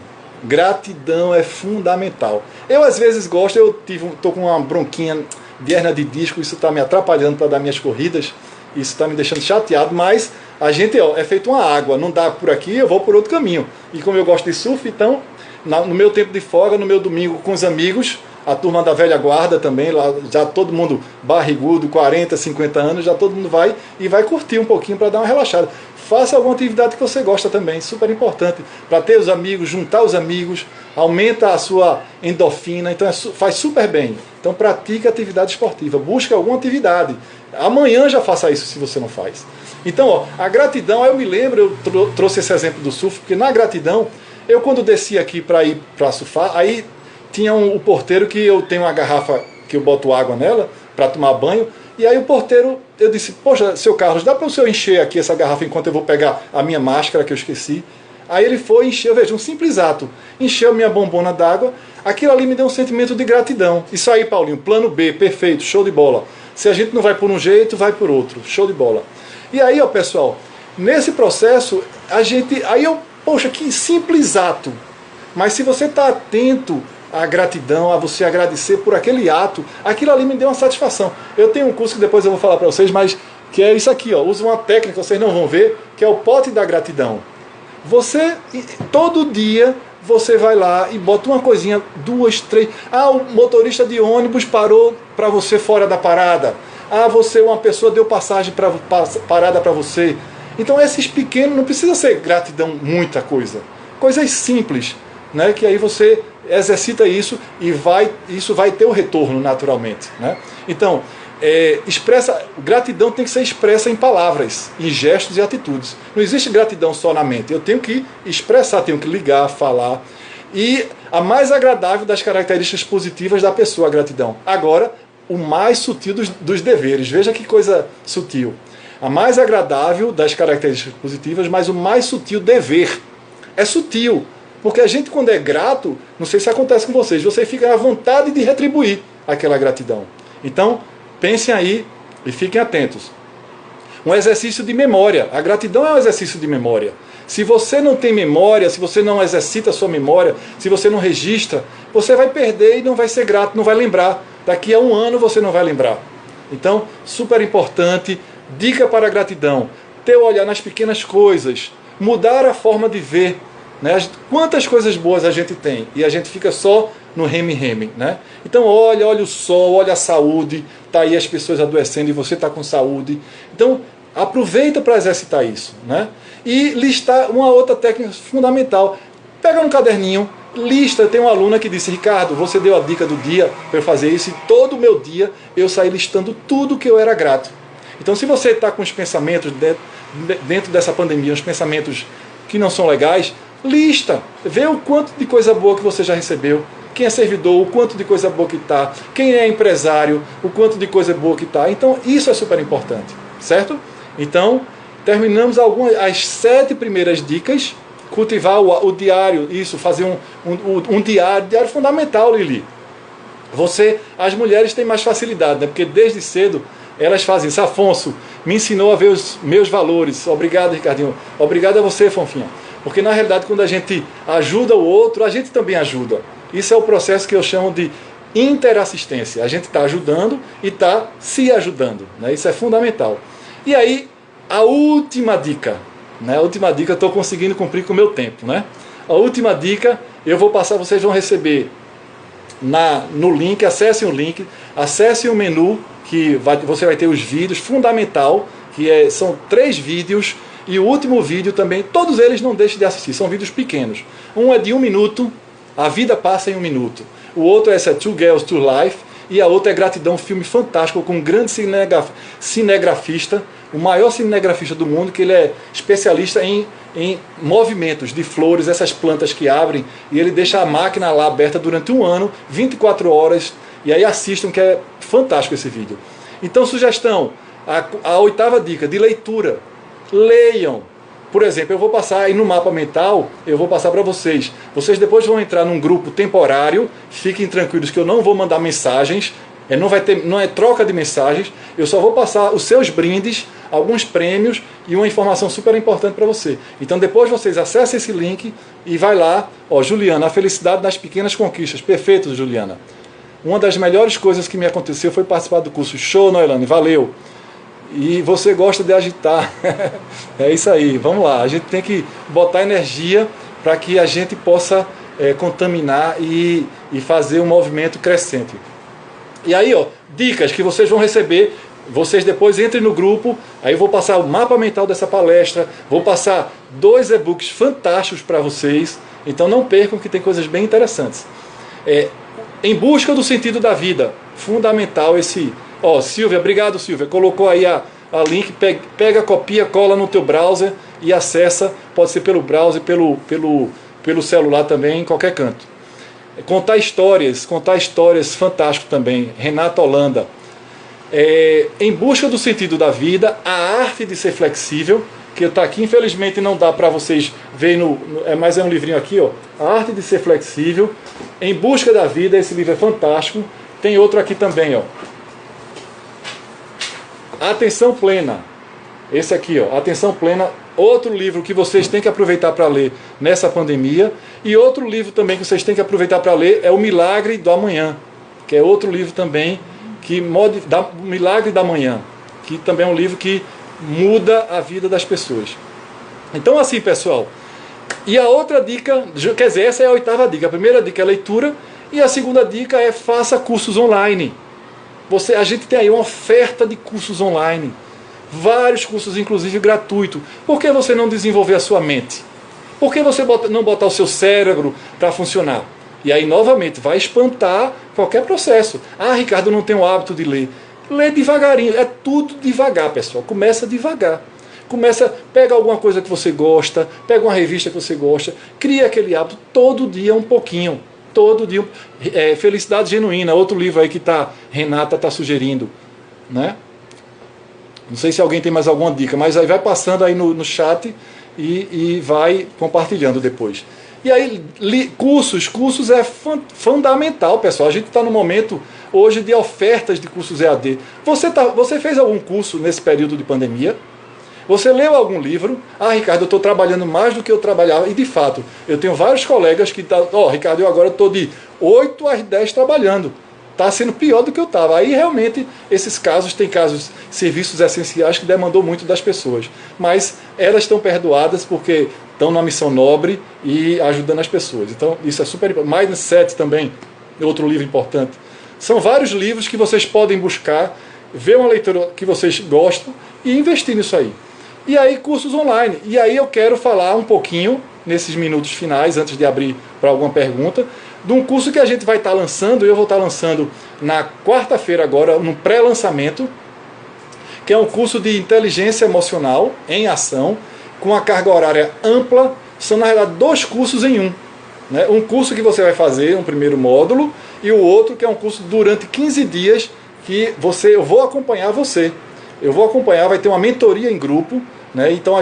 Gratidão é fundamental. Eu às vezes gosto, estou com uma bronquinha de hernia de disco, isso está me atrapalhando para dar minhas corridas, isso está me deixando chateado, mas a gente é feito uma água, não dá por aqui, eu vou por outro caminho. E como eu gosto de surf, então, no meu tempo de folga, no meu domingo com os amigos, a turma da velha guarda também, lá já todo mundo barrigudo, 40, 50 anos, já todo mundo vai curtir um pouquinho para dar uma relaxada. Faça alguma atividade que você gosta também, super importante, para ter os amigos, juntar os amigos, aumenta a sua endorfina, então faz super bem. Então pratique atividade esportiva, busque alguma atividade. Amanhã já faça isso se você não faz. Então, ó, a gratidão, eu me lembro, eu trouxe esse exemplo do surf, porque na gratidão, eu quando desci aqui para ir para surfar, aí tinha o porteiro que eu tenho uma garrafa que eu boto água nela para tomar banho, e aí o porteiro, eu disse, poxa, seu Carlos, dá para o senhor encher aqui essa garrafa enquanto eu vou pegar a minha máscara que eu esqueci? Aí ele foi encher, veja, um simples ato, encheu minha bombona d'água, aquilo ali me deu um sentimento de gratidão. Isso aí, Paulinho, plano B, perfeito, show de bola. Se a gente não vai por um jeito, vai por outro, show de bola. E aí, ó, pessoal, nesse processo, poxa, que simples ato, mas se você está atento à gratidão, a você agradecer por aquele ato, aquilo ali me deu uma satisfação. Eu tenho um curso que depois eu vou falar para vocês, mas que é isso aqui, ó, usa uma técnica, vocês não vão ver, que é o pote da gratidão. Você, todo dia, você vai lá e bota uma coisinha, 2, 3... Ah, o motorista de ônibus parou para você fora da parada. Ah, uma pessoa deu passagem parada para você. Então esses pequenos, não precisa ser gratidão muita coisa. Coisas simples. né, que aí você exercita isso e isso vai ter o retorno naturalmente, né? Então, gratidão tem que ser expressa em palavras, em gestos e atitudes. Não existe gratidão só na mente. Eu tenho que expressar, tenho que ligar, falar. E a mais agradável das características positivas da pessoa, a gratidão. Agora, o mais sutil dos deveres. Veja que coisa sutil. A mais agradável das características positivas, mas o mais sutil dever. É sutil. Porque a gente, quando é grato, não sei se acontece com vocês, você fica à vontade de retribuir aquela gratidão. Então, pensem aí e fiquem atentos. Um exercício de memória. A gratidão é um exercício de memória. Se você não tem memória, se você não exercita a sua memória, se você não registra, você vai perder e não vai ser grato, não vai lembrar. Daqui a um ano você não vai lembrar. Então, super importante, dica para a gratidão. Ter o olhar nas pequenas coisas. Mudar a forma de ver. Né? Quantas coisas boas a gente tem e a gente fica só no reme-reme, né? Então olha o sol, olha a saúde, tá aí as pessoas adoecendo e você está com saúde. Então aproveita para exercitar isso, né? E listar uma outra técnica fundamental. Pega um caderninho, lista. Tem uma aluna que disse: Ricardo, você deu a dica do dia para eu fazer isso, e todo o meu dia eu saí listando tudo que eu era grato. Então se você está com os pensamentos dentro dessa pandemia, os pensamentos que não são legais, lista, vê o quanto de coisa boa que você já recebeu, quem é servidor, o quanto de coisa boa que está, quem é empresário, o quanto de coisa boa que está. Então isso é super importante, certo? Então terminamos as 7 primeiras dicas. Cultivar o diário, isso, fazer um diário fundamental, Lili. As mulheres têm mais facilidade, né? Porque desde cedo elas fazem isso. Afonso me ensinou a ver os meus valores. Obrigado, Ricardinho. Obrigado a você, Fonfinha. Porque na realidade, quando a gente ajuda o outro, a gente também ajuda. Isso é o processo que eu chamo de interassistência. A gente está ajudando e está se ajudando, né? Isso é fundamental. E aí, a última dica. Né? A última dica, eu estou conseguindo cumprir com o meu tempo. Né? A última dica, eu vou passar, vocês vão receber no link, acessem o link, acessem o menu, que você vai ter os vídeos, fundamental, que são 3 vídeos. E o último vídeo também, todos eles não deixem de assistir, são vídeos pequenos. Um é de 1 minuto, a vida passa em 1 minuto. O outro é Two Girls, Two Life. E a outra é Gratidão, um filme fantástico, com um grande cinegrafista, o maior cinegrafista do mundo, que ele é especialista em movimentos de flores, essas plantas que abrem, e ele deixa a máquina lá aberta durante 1 ano, 24 horas, e aí assistam, que é fantástico esse vídeo. Então, sugestão, a 8ª dica, de leitura. Leiam. Por exemplo, eu vou passar aí no mapa mental, eu vou passar para vocês. Vocês depois vão entrar num grupo temporário, fiquem tranquilos que eu não vou mandar mensagens, não é troca de mensagens, eu só vou passar os seus brindes, alguns prêmios e uma informação super importante para você. Então depois vocês acessem esse link e vai lá, ó, Juliana, a felicidade nas pequenas conquistas. Perfeito, Juliana. Uma das melhores coisas que me aconteceu foi participar do curso. Show, Noelane, valeu. E você gosta de agitar. É isso aí, vamos lá. A gente tem que botar energia para que a gente possa contaminar e fazer um movimento crescente. E aí, ó, dicas que vocês vão receber. Vocês depois entrem no grupo. Aí eu vou passar o mapa mental dessa palestra. Vou passar 2 e-books fantásticos para vocês. Então não percam, que tem coisas bem interessantes. Em busca do sentido da vida. Fundamental esse... Ó, Silvia, obrigado, Silvia. Colocou aí a link, pega, copia, cola no teu browser e acessa. Pode ser pelo browser, pelo celular também, em qualquer canto. Contar histórias, fantástico também. Renato Holanda. Em busca do sentido da vida, a arte de ser flexível, que está aqui, infelizmente não dá para vocês verem, mas é um livrinho aqui, ó. A arte de ser flexível. Em busca da vida, esse livro é fantástico. Tem outro aqui também, ó. Atenção Plena. Esse aqui, ó, Atenção Plena, outro livro que vocês têm que aproveitar para ler nessa pandemia. E outro livro também que vocês têm que aproveitar para ler é O Milagre do Amanhã, que é outro livro também, O Milagre da Manhã, que também é um livro que muda a vida das pessoas. Então assim, pessoal, e a outra dica, quer dizer, essa é a 8ª dica. A primeira dica é leitura e a segunda dica é faça cursos online. A gente tem aí uma oferta de cursos online, vários cursos, inclusive gratuito. Por que você não desenvolver a sua mente? Por que você não botar o seu cérebro para funcionar? E aí, novamente, vai espantar qualquer processo. Ah, Ricardo, eu não tenho o hábito de ler. Lê devagarinho, é tudo devagar, pessoal. Começa devagar. Pega alguma coisa que você gosta, pega uma revista que você gosta, cria aquele hábito todo dia um pouquinho. Todo dia. Felicidade Genuína, outro livro aí que Renata está sugerindo. Né? Não sei se alguém tem mais alguma dica, mas aí vai passando aí no chat e vai compartilhando depois. E aí, cursos é fundamental, pessoal. A gente está no momento hoje de ofertas de cursos EAD. Você fez algum curso nesse período de pandemia? Você leu algum livro? Ah, Ricardo, eu estou trabalhando mais do que eu trabalhava. E de fato, eu tenho vários colegas que Ricardo, eu agora estou de 8 às 10 trabalhando. Está sendo pior do que eu estava. Aí realmente esses casos, tem casos, serviços essenciais que demandou muito das pessoas. Mas elas estão perdoadas porque estão na missão nobre e ajudando as pessoas. Então isso é super importante. Mindset também, outro livro importante. São vários livros que vocês podem buscar, ver uma leitura que vocês gostam e investir nisso aí. E aí cursos online. E aí eu quero falar um pouquinho, nesses minutos finais, antes de abrir para alguma pergunta, de um curso que a gente vai estar lançando, eu vou estar lançando na quarta-feira agora, no pré-lançamento, que é um curso de inteligência emocional em ação, com uma carga horária ampla. São, na realidade, 2 cursos em um. Né? Um curso que você vai fazer, um primeiro módulo, e o outro que é um curso durante 15 dias, que eu vou acompanhar você. Eu vou acompanhar, vai ter uma mentoria em grupo, né? Então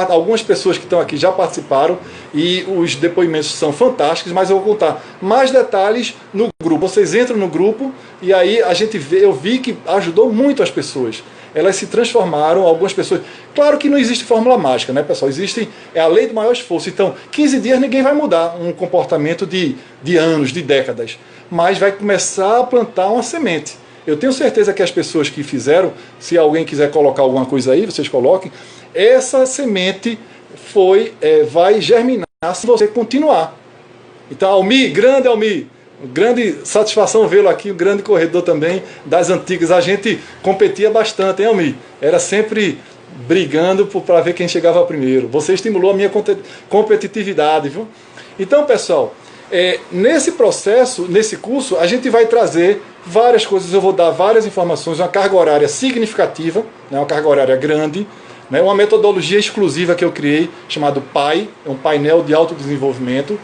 algumas pessoas que estão aqui já participaram e os depoimentos são fantásticos, mas eu vou contar mais detalhes no grupo. Vocês entram no grupo e aí eu vi que ajudou muito as pessoas. Elas se transformaram, algumas pessoas... Claro que não existe fórmula mágica, né, pessoal? É a lei do maior esforço. Então, 15 dias ninguém vai mudar um comportamento de anos, de décadas. Mas vai começar a plantar uma semente. Eu tenho certeza que as pessoas que fizeram, se alguém quiser colocar alguma coisa aí, vocês coloquem, essa semente vai germinar se você continuar. Então, Almir, grande satisfação vê-lo aqui, um grande corredor também das antigas. A gente competia bastante, hein, Almir? Era sempre brigando para ver quem chegava primeiro. Você estimulou a minha competitividade, viu? Então, pessoal, nesse processo, nesse curso, a gente vai trazer várias coisas. Eu vou dar várias informações, uma carga horária significativa, né, uma carga horária grande, né, uma metodologia exclusiva que eu criei, chamado PAI, é um painel de autodesenvolvimento,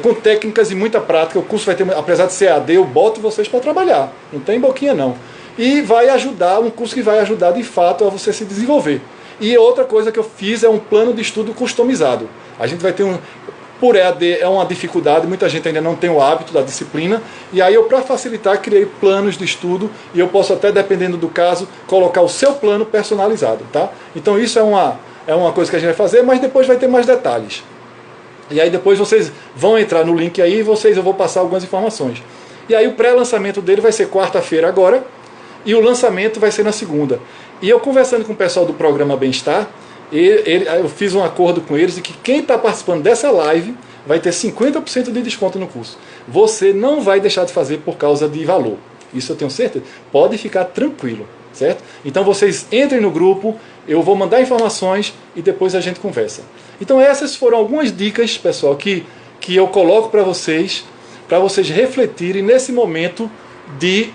com técnicas e muita prática. O curso vai ter, apesar de ser AD, eu boto vocês para trabalhar, não tem boquinha não. E vai ajudar, um curso que vai ajudar de fato a você se desenvolver. E outra coisa que eu fiz é um plano de estudo customizado. A gente vai ter por EAD é uma dificuldade, muita gente ainda não tem o hábito da disciplina, e aí eu, para facilitar, criei planos de estudo, e eu posso até, dependendo do caso, colocar o seu plano personalizado, tá? Então isso é uma coisa que a gente vai fazer, mas depois vai ter mais detalhes. E aí depois vocês vão entrar no link aí, eu vou passar algumas informações. E aí o pré-lançamento dele vai ser quarta-feira agora, e o lançamento vai ser na segunda. E eu conversando com o pessoal do programa Bem-Estar, eu fiz um acordo com eles de que quem está participando dessa live vai ter 50% de desconto no curso. Você não vai deixar de fazer por causa de valor. Isso eu tenho certeza. Pode ficar tranquilo, certo? Então vocês entrem no grupo, eu vou mandar informações e depois a gente conversa. Então essas foram algumas dicas, pessoal, que eu coloco para vocês refletirem nesse momento de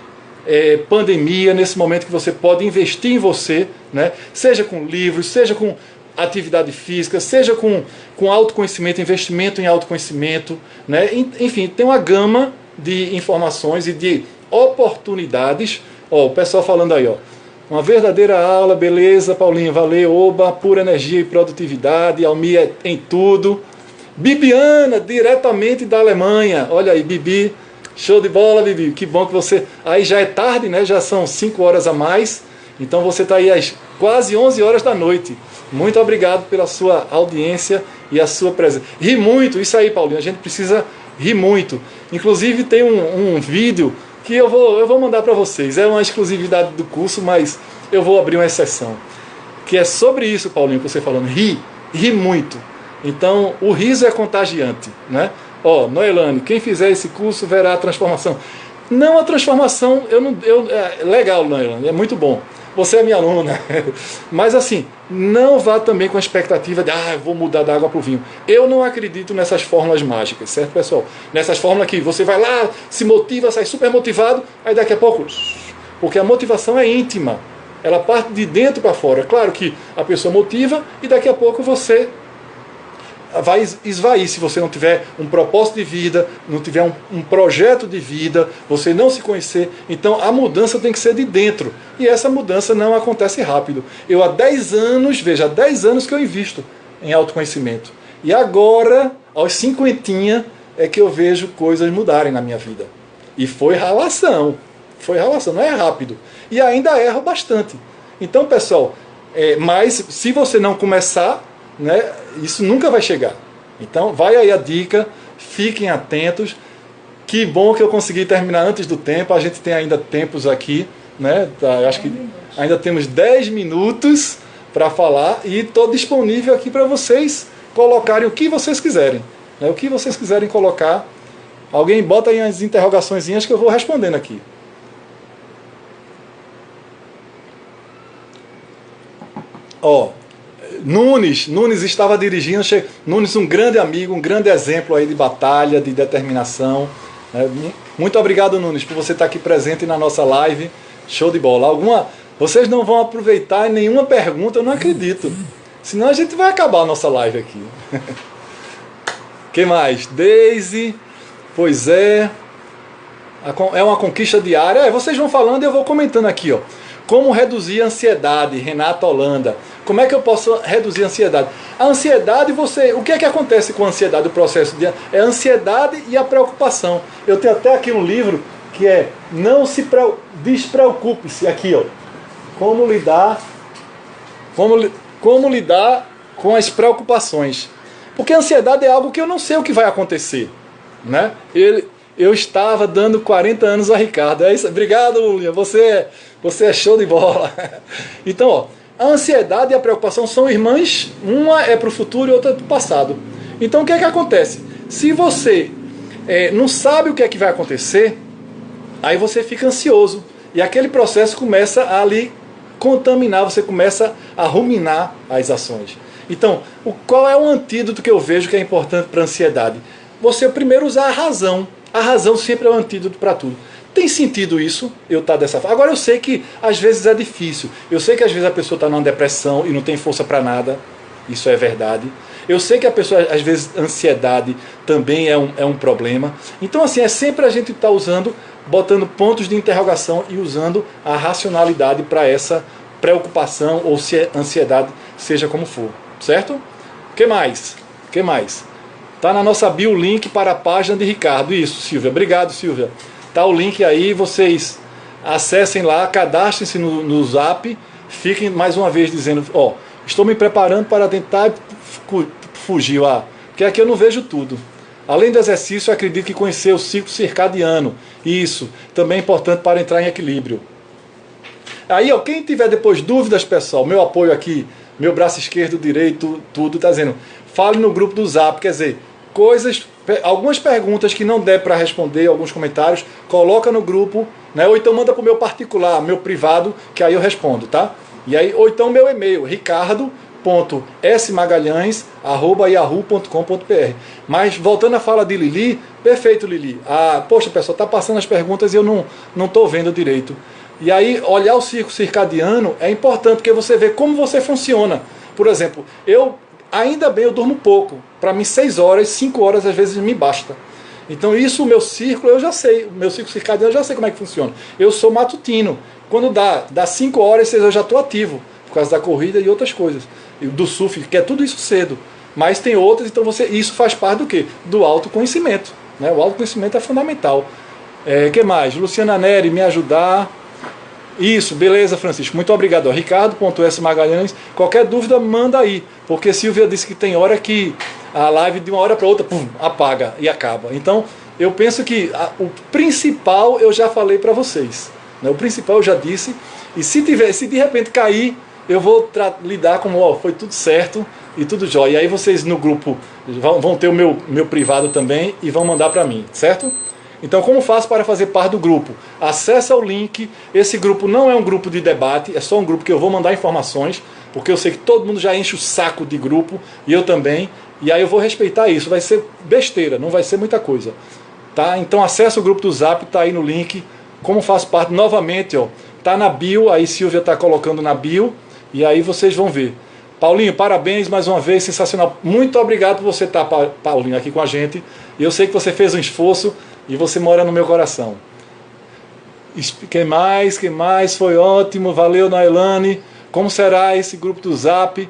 pandemia, nesse momento que você pode investir em você, né? Seja com livros, seja com atividade física, seja com autoconhecimento, investimento em autoconhecimento, né? Enfim, tem uma gama de informações e de oportunidades. O pessoal falando aí, uma verdadeira aula, beleza, Paulinho, valeu, oba, pura energia e produtividade, Almir em tudo. Bibiana, diretamente da Alemanha, olha aí, Bibi, show de bola, Bibi, que bom que você... Aí já é tarde, né? Já são 5 horas a mais, então você está aí às quase 11 horas da noite. Muito obrigado pela sua audiência e a sua presença. Ri muito, isso aí, Paulinho, a gente precisa rir muito. Inclusive tem um vídeo que eu vou mandar para vocês. É uma exclusividade do curso, mas eu vou abrir uma exceção. Que é sobre isso, Paulinho, que você falando. Ri muito. Então, o riso é contagiante, né? Noelane, quem fizer esse curso verá a transformação. Não a transformação, legal, Noelane, é muito bom. você é minha aluna. Mas assim, não vá também com a expectativa de, eu vou mudar da água para o vinho. Eu não acredito nessas fórmulas mágicas, certo, pessoal? Nessas fórmulas que você vai lá, se motiva, sai super motivado, aí daqui a pouco... Porque a motivação é íntima. Ela parte de dentro para fora. Claro que a pessoa motiva e daqui a pouco você vai esvair se você não tiver um propósito de vida, não tiver um projeto de vida, você não se conhecer. Então a mudança tem que ser de dentro. E essa mudança não acontece rápido. Eu há 10 anos, veja, há 10 anos que eu invisto em autoconhecimento. E agora, aos 50, é que eu vejo coisas mudarem na minha vida. E foi ralação. Foi ralação, não é rápido. E ainda erro bastante. Então, pessoal, mas se você não começar, né, isso nunca vai chegar. Então vai aí a dica, fiquem atentos. Que bom que eu consegui terminar antes do tempo. A gente tem ainda tempos aqui, né? Acho que ainda temos 10 minutos para falar e estou disponível aqui para vocês colocarem o que vocês quiserem, né? O que vocês quiserem colocar. Alguém bota aí as interrogaçõezinhas que eu vou respondendo aqui. Nunes estava dirigindo, Nunes, um grande amigo, um grande exemplo aí de batalha, de determinação. Muito obrigado, Nunes, por você estar aqui presente na nossa live. Show de bola. Vocês não vão aproveitar nenhuma pergunta, eu não acredito. Senão a gente vai acabar a nossa live aqui. Quem mais? Daisy, pois é uma conquista diária. Vocês vão falando e eu vou comentando aqui, ó. Como reduzir a ansiedade, Renata Holanda. Como é que eu posso reduzir a ansiedade? A ansiedade, o que é que acontece com a ansiedade? O processo é a ansiedade e a preocupação. Eu tenho até aqui um livro que é Despreocupe-se, aqui, ó. Como lidar com as preocupações. Porque a ansiedade é algo que eu não sei o que vai acontecer, né? Eu estava dando 40 anos a Ricardo. É isso. Obrigado, Lulinha. Você é show de bola. Então, ó, a ansiedade e a preocupação são irmãs. Uma é para o futuro e outra é para o passado. Então, o que é que acontece? Se você não sabe o que é que vai acontecer, aí você fica ansioso. E aquele processo começa a lhe contaminar. Você começa a ruminar as ações. Então, qual é o antídoto que eu vejo que é importante para a ansiedade? Você primeiro usar a razão. A razão sempre é o antídoto para tudo. Tem sentido isso, eu estar dessa forma? Agora eu sei que às vezes é difícil. Eu sei que às vezes a pessoa está numa depressão e não tem força para nada. Isso é verdade. Eu sei que a pessoa, às vezes, ansiedade também é um problema. Então, assim, é sempre a gente estar botando pontos de interrogação e usando a racionalidade para essa preocupação ou se ansiedade, seja como for. Certo? O que mais? Está na nossa bio o link para a página de Ricardo. Isso, Silvia. Obrigado, Silvia. Está o link aí, vocês acessem lá, cadastrem-se no Zap. Fiquem mais uma vez dizendo, estou me preparando para tentar fugir. Porque aqui eu não vejo tudo. Além do exercício, eu acredito que conhecer o ciclo circadiano. Isso, também é importante para entrar em equilíbrio. Aí, quem tiver depois dúvidas, pessoal, meu apoio aqui, meu braço esquerdo, direito, tudo, está dizendo, fale no grupo do Zap, quer dizer, algumas perguntas que não der para responder, alguns comentários, coloca no grupo, né? Ou então manda para o meu particular, meu privado, que aí eu respondo, tá? E aí, ou então meu e-mail, ricardo.smagalhães@yahoo.com.br. Mas voltando à fala de Lili, perfeito, Lili. Poxa, pessoal, tá passando as perguntas e eu não estou vendo direito. E aí, olhar o ciclo circadiano é importante, porque você vê como você funciona. Por exemplo, ainda bem, eu durmo pouco. Para mim, 6 horas, 5 horas, às vezes, me basta. Então, o meu círculo, eu já sei. O meu ciclo circadiano, eu já sei como é que funciona. Eu sou matutino. Quando dá 5 horas, 6 horas, eu já estou ativo. Por causa da corrida e outras coisas. Do surf, que é tudo isso cedo. Mas tem outras, então isso faz parte do quê? Do autoconhecimento. Né? O autoconhecimento é fundamental. Que mais? Luciana Neri, me ajudar. Isso, beleza, Francisco. Muito obrigado. Ricardo.smagalhães. Qualquer dúvida, manda aí. Porque Silvia disse que tem hora que a live de uma hora para outra, apaga e acaba. Então, eu penso que o principal eu já falei para vocês. Né? O principal eu já disse. E se de repente cair, eu vou lidar como, foi tudo certo e tudo jóia. E aí vocês no grupo vão ter o meu privado também e vão mandar para mim, certo? Então, como faço para fazer parte do grupo? Acesse o link. Esse grupo não é um grupo de debate, é só um grupo que eu vou mandar informações, porque eu sei que todo mundo já enche o saco de grupo, e eu também, e aí eu vou respeitar isso. Vai ser besteira, não vai ser muita coisa. Tá? Então acesse o grupo do Zap, tá aí no link. Como faço parte, novamente, ó, tá na bio, aí Silvia tá colocando na bio, e aí vocês vão ver. Paulinho, parabéns mais uma vez, sensacional. Muito obrigado por você estar, Paulinho, aqui com a gente. Eu sei que você fez um esforço e você mora no meu coração. Quem mais? Quem mais? Foi ótimo. Valeu, Nailane. Como será esse grupo do Zap?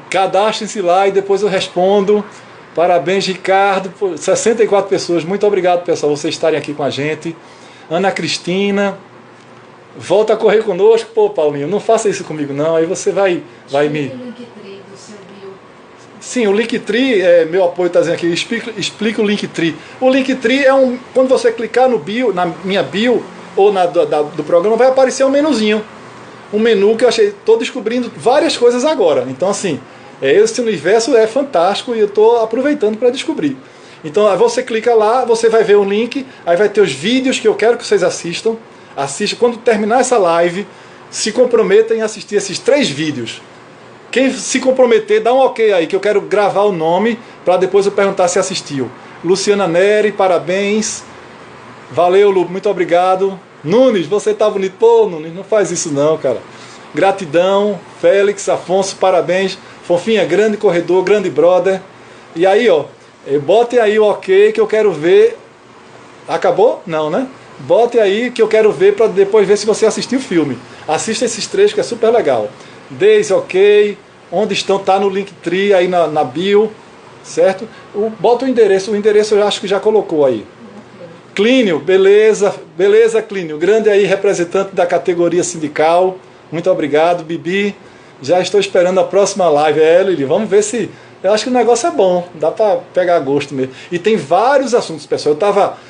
Cadastrem-se lá e depois eu respondo. Parabéns, Ricardo. 64 pessoas. Muito obrigado, pessoal, vocês estarem aqui com a gente. Ana Cristina. Volta a correr conosco. Pô, Paulinho, não faça isso comigo, não. Aí você vai me... Sim, o Linktree, meu apoio está dizendo aqui, explica o Linktree. O Linktree é quando você clicar no bio, na minha bio, ou do programa, vai aparecer um menuzinho. Um menu que eu estou descobrindo várias coisas agora. Então, assim, esse universo é fantástico e eu estou aproveitando para descobrir. Então, aí você clica lá, você vai ver o link, aí vai ter os vídeos que eu quero que vocês assistam. Assista, quando terminar essa live, se comprometam em assistir esses 3 vídeos. Quem se comprometer, dá um ok aí, que eu quero gravar o nome, para depois eu perguntar se assistiu. Luciana Neri, parabéns. Valeu, Lu, muito obrigado. Nunes, você tá bonito. Pô, Nunes, não faz isso não, cara. Gratidão. Félix, Afonso, parabéns. Fofinha, grande corredor, grande brother. E aí, ó, botem aí o ok que eu quero ver. Acabou? Não, né? Botem aí que eu quero ver para depois ver se você assistiu o filme. Assista esses 3 que é super legal. Deise, ok. Onde estão? Tá no Linktree aí na bio, certo? Bota o endereço eu acho que já colocou aí. Clínio, beleza, beleza, Clínio. Grande aí representante da categoria sindical. Muito obrigado, Bibi. Já estou esperando a próxima live. Lili, vamos ver se... Eu acho que o negócio é bom, dá para pegar gosto mesmo. E tem vários assuntos, pessoal.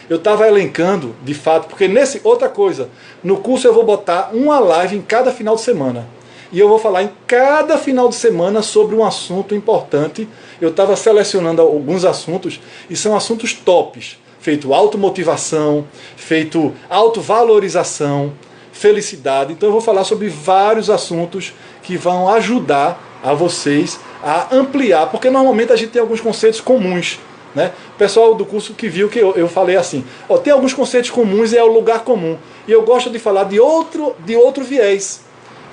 Eu tava elencando, de fato, porque outra coisa, no curso eu vou botar uma live em cada final de semana. E eu vou falar em cada final de semana sobre um assunto importante. Eu estava selecionando alguns assuntos, e são assuntos tops. Feito automotivação, feito autovalorização, felicidade. Então eu vou falar sobre vários assuntos que vão ajudar a vocês a ampliar, porque normalmente a gente tem alguns conceitos comuns, né? O pessoal do curso que viu que eu falei assim, ó, tem alguns conceitos comuns e é o lugar comum. E eu gosto de falar de outro viés.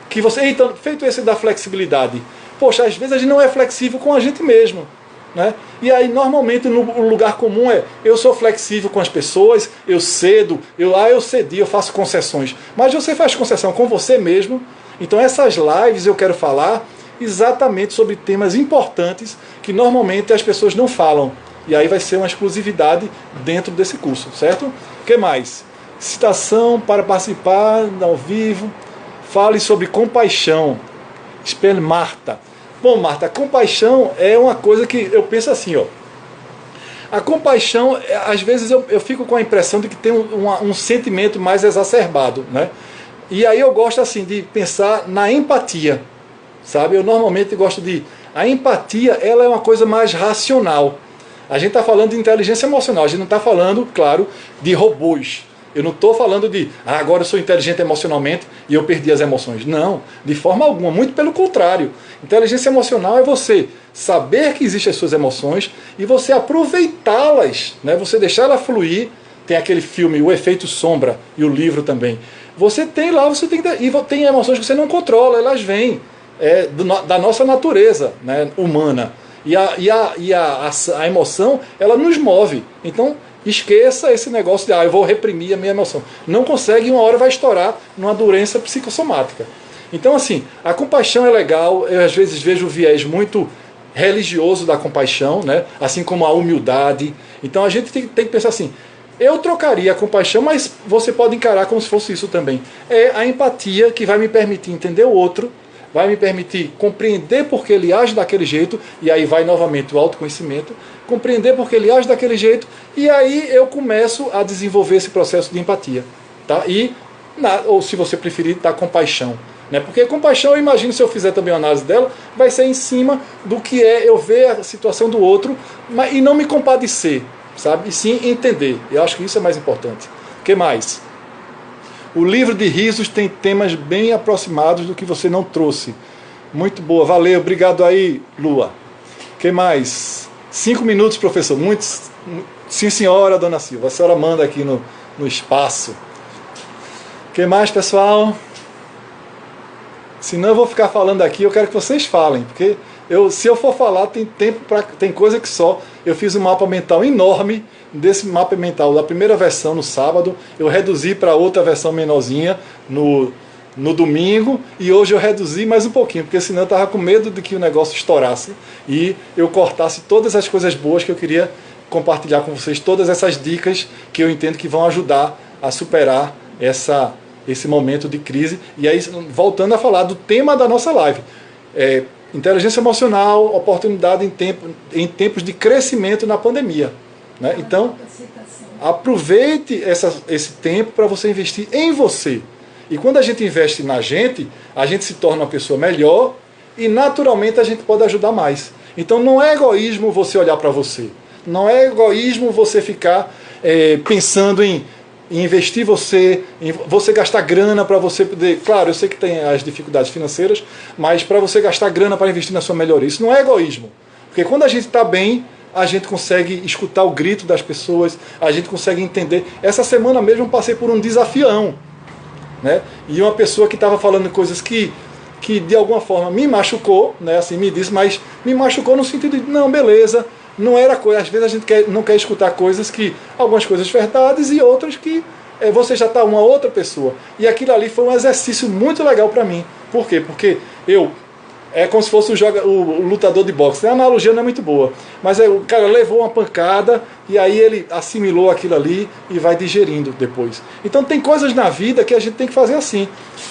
Que você, então, feito esse da flexibilidade, poxa, às vezes a gente não é flexível com a gente mesmo, né? E aí normalmente no lugar comum eu sou flexível com as pessoas, eu cedo, eu cedi, eu faço concessões, mas você faz concessão com você mesmo. Então essas lives eu quero falar exatamente sobre temas importantes que normalmente as pessoas não falam, e aí vai ser uma exclusividade dentro desse curso, certo? O que mais? Citação para participar ao vivo. Fale sobre compaixão. Espelho Marta. Bom, Marta, compaixão é uma coisa que eu penso assim, ó. A compaixão, às vezes eu fico com a impressão de que tem um sentimento mais exacerbado, né? E aí eu gosto assim de pensar na empatia, sabe? Eu normalmente gosto de... A empatia, ela é uma coisa mais racional. A gente está falando de inteligência emocional, a gente não está falando, claro, de robôs. Eu não estou falando de, agora eu sou inteligente emocionalmente e eu perdi as emoções. Não, de forma alguma, muito pelo contrário. Inteligência emocional é você saber que existem as suas emoções e você aproveitá-las, né? Você deixar ela fluir. Tem aquele filme, O Efeito Sombra, e o livro também. Você tem lá, e tem emoções que você não controla, elas vêm da nossa natureza, né, humana. E a emoção, ela nos move. Então, esqueça esse negócio de, eu vou reprimir a minha emoção. Não consegue, uma hora vai estourar numa doença psicossomática. Então, assim, a compaixão é legal. Eu, às vezes, vejo o viés muito religioso da compaixão, né? Assim como a humildade. Então, a gente tem que pensar assim, eu trocaria a compaixão, mas você pode encarar como se fosse isso também. É a empatia que vai me permitir entender o outro, vai me permitir compreender porque ele age daquele jeito, e aí vai novamente o autoconhecimento, compreender porque ele age daquele jeito, e aí eu começo a desenvolver esse processo de empatia, tá? Ou se você preferir, da compaixão, né? Porque compaixão, eu imagino, se eu fizer também uma análise dela, vai ser em cima do que é eu ver a situação do outro e não me compadecer. sabe? E sim entender. Eu acho que isso é mais importante. O que mais? O livro de risos tem temas bem aproximados do que você não trouxe. Muito boa, valeu, obrigado aí, Lua. O que mais? 5 minutos, professor. Muitos. Sim, senhora, dona Silva. A senhora manda aqui no espaço. O que mais, pessoal? Senão eu vou ficar falando aqui, eu quero que vocês falem, porque se eu for falar, tem coisa que só. Eu fiz um mapa mental enorme desse mapa mental da primeira versão no sábado, eu reduzi para outra versão menorzinha no domingo, e hoje eu reduzi mais um pouquinho, porque senão eu estava com medo de que o negócio estourasse e eu cortasse todas as coisas boas que eu queria compartilhar com vocês, todas essas dicas que eu entendo que vão ajudar a superar esse momento de crise. E aí, voltando a falar do tema da nossa live, inteligência emocional, oportunidade em tempos de crescimento na pandemia, né? Então, aproveite esse tempo para você investir em você. E quando a gente investe na gente, a gente se torna uma pessoa melhor e naturalmente a gente pode ajudar mais. Então não é egoísmo você olhar para você. Não é egoísmo você ficar pensando em investir em você gastar grana para você poder... Claro, eu sei que tem as dificuldades financeiras, mas para você gastar grana para investir na sua melhoria. Isso não é egoísmo. Porque quando a gente está bem, a gente consegue escutar o grito das pessoas, a gente consegue entender. Essa semana mesmo eu passei por um desafião, né? E uma pessoa que estava falando coisas que de alguma forma me machucou, né? Assim, me disse, mas me machucou no sentido de, não, beleza, não era coisa. Às vezes a gente não quer escutar coisas que, algumas coisas verdades e outras que você já está uma outra pessoa. E aquilo ali foi um exercício muito legal para mim. Por quê? Porque é como se fosse o lutador de boxe. A analogia não é muito boa. Mas o cara levou uma pancada e aí ele assimilou aquilo ali e vai digerindo depois. Então tem coisas na vida que a gente tem que fazer assim.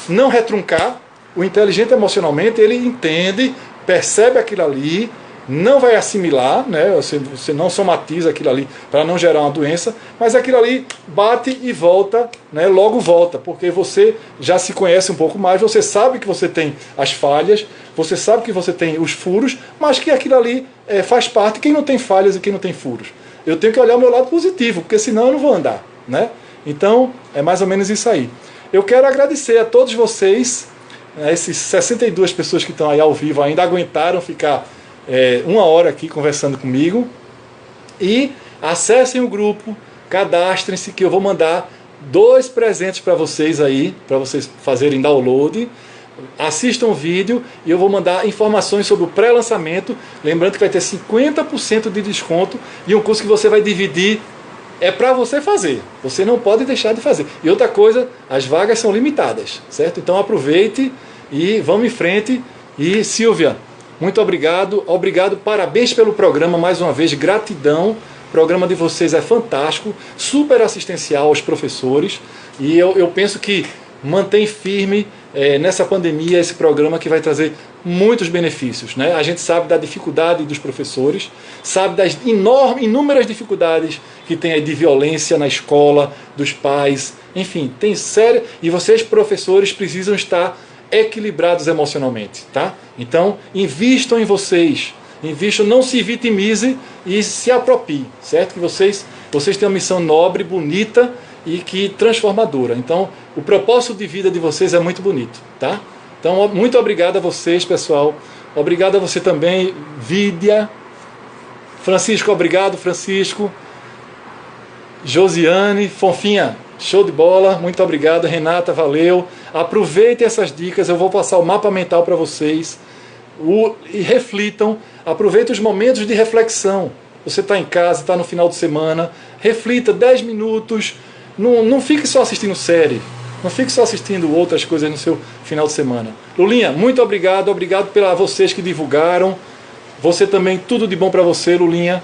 Não retruncar. O inteligente emocionalmente, ele entende, percebe aquilo ali, não vai assimilar, né? Você não somatiza aquilo ali para não gerar uma doença, mas aquilo ali bate e volta, né? Logo volta, porque você já se conhece um pouco mais, você sabe que você tem as falhas, você sabe que você tem os furos, mas que aquilo ali faz parte. Quem não tem falhas e quem não tem furos? Eu tenho que olhar o meu lado positivo, porque senão eu não vou andar, né? Então, é mais ou menos isso aí. Eu quero agradecer a todos vocês, esses 62 pessoas que estão aí ao vivo ainda aguentaram ficar 1 hora aqui conversando comigo. E acessem o grupo, cadastrem-se, que eu vou mandar 2 presentes para vocês aí, para vocês fazerem download. Assistam o vídeo e eu vou mandar informações sobre o pré-lançamento. Lembrando que vai ter 50% de desconto e um curso que você vai dividir. É para você fazer, você não pode deixar de fazer. E outra coisa, as vagas são limitadas, certo? Então aproveite e vamos em frente. E Silvia, muito obrigado, parabéns pelo programa mais uma vez, gratidão. O programa de vocês é fantástico, super assistencial aos professores. E eu penso que mantém firme nessa pandemia esse programa que vai trazer muitos benefícios, né? A gente sabe da dificuldade dos professores, sabe das inúmeras dificuldades que tem aí de violência na escola, dos pais, enfim, tem séria. E vocês, professores, precisam estar equilibrados emocionalmente, tá? Então, invistam em vocês, não se vitimize e se aproprie, certo? Que vocês têm uma missão nobre, bonita e que transformadora. Então, o propósito de vida de vocês é muito bonito, tá? Então, muito obrigado a vocês, pessoal. Obrigado a você também, Vídia. Francisco, obrigado, Francisco. Josiane, Fonfinha, show de bola, muito obrigado. Renata, valeu. Aproveitem essas dicas, eu vou passar o mapa mental para vocês. E reflitam, aproveitem os momentos de reflexão. Você está em casa, está no final de semana, reflita 10 minutos. Não fique só assistindo série. Não fique só assistindo outras coisas no seu final de semana. Lulinha, muito obrigado. Obrigado a vocês que divulgaram. Você também, tudo de bom para você, Lulinha.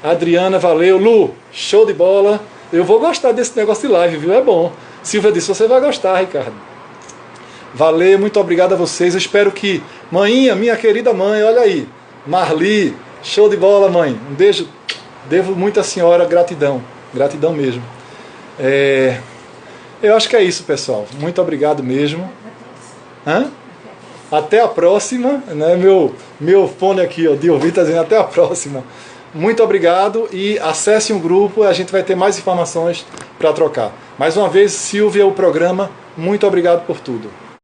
Adriana, valeu. Lu, show de bola. Eu vou gostar desse negócio de live, viu? É bom. Silvia disse, você vai gostar, Ricardo. Valeu, muito obrigado a vocês. Eu espero que... Mãinha, minha querida mãe, olha aí. Marli, show de bola, mãe. Um beijo. Devo muito à senhora, gratidão. Gratidão mesmo. Eu acho que é isso, pessoal. Muito obrigado mesmo. Até a próxima. Né? Meu fone aqui ó, de ouvido está dizendo até a próxima. muito obrigado e acesse um grupo, a gente vai ter mais informações para trocar. Mais uma vez, Silvia, o programa, muito obrigado por tudo.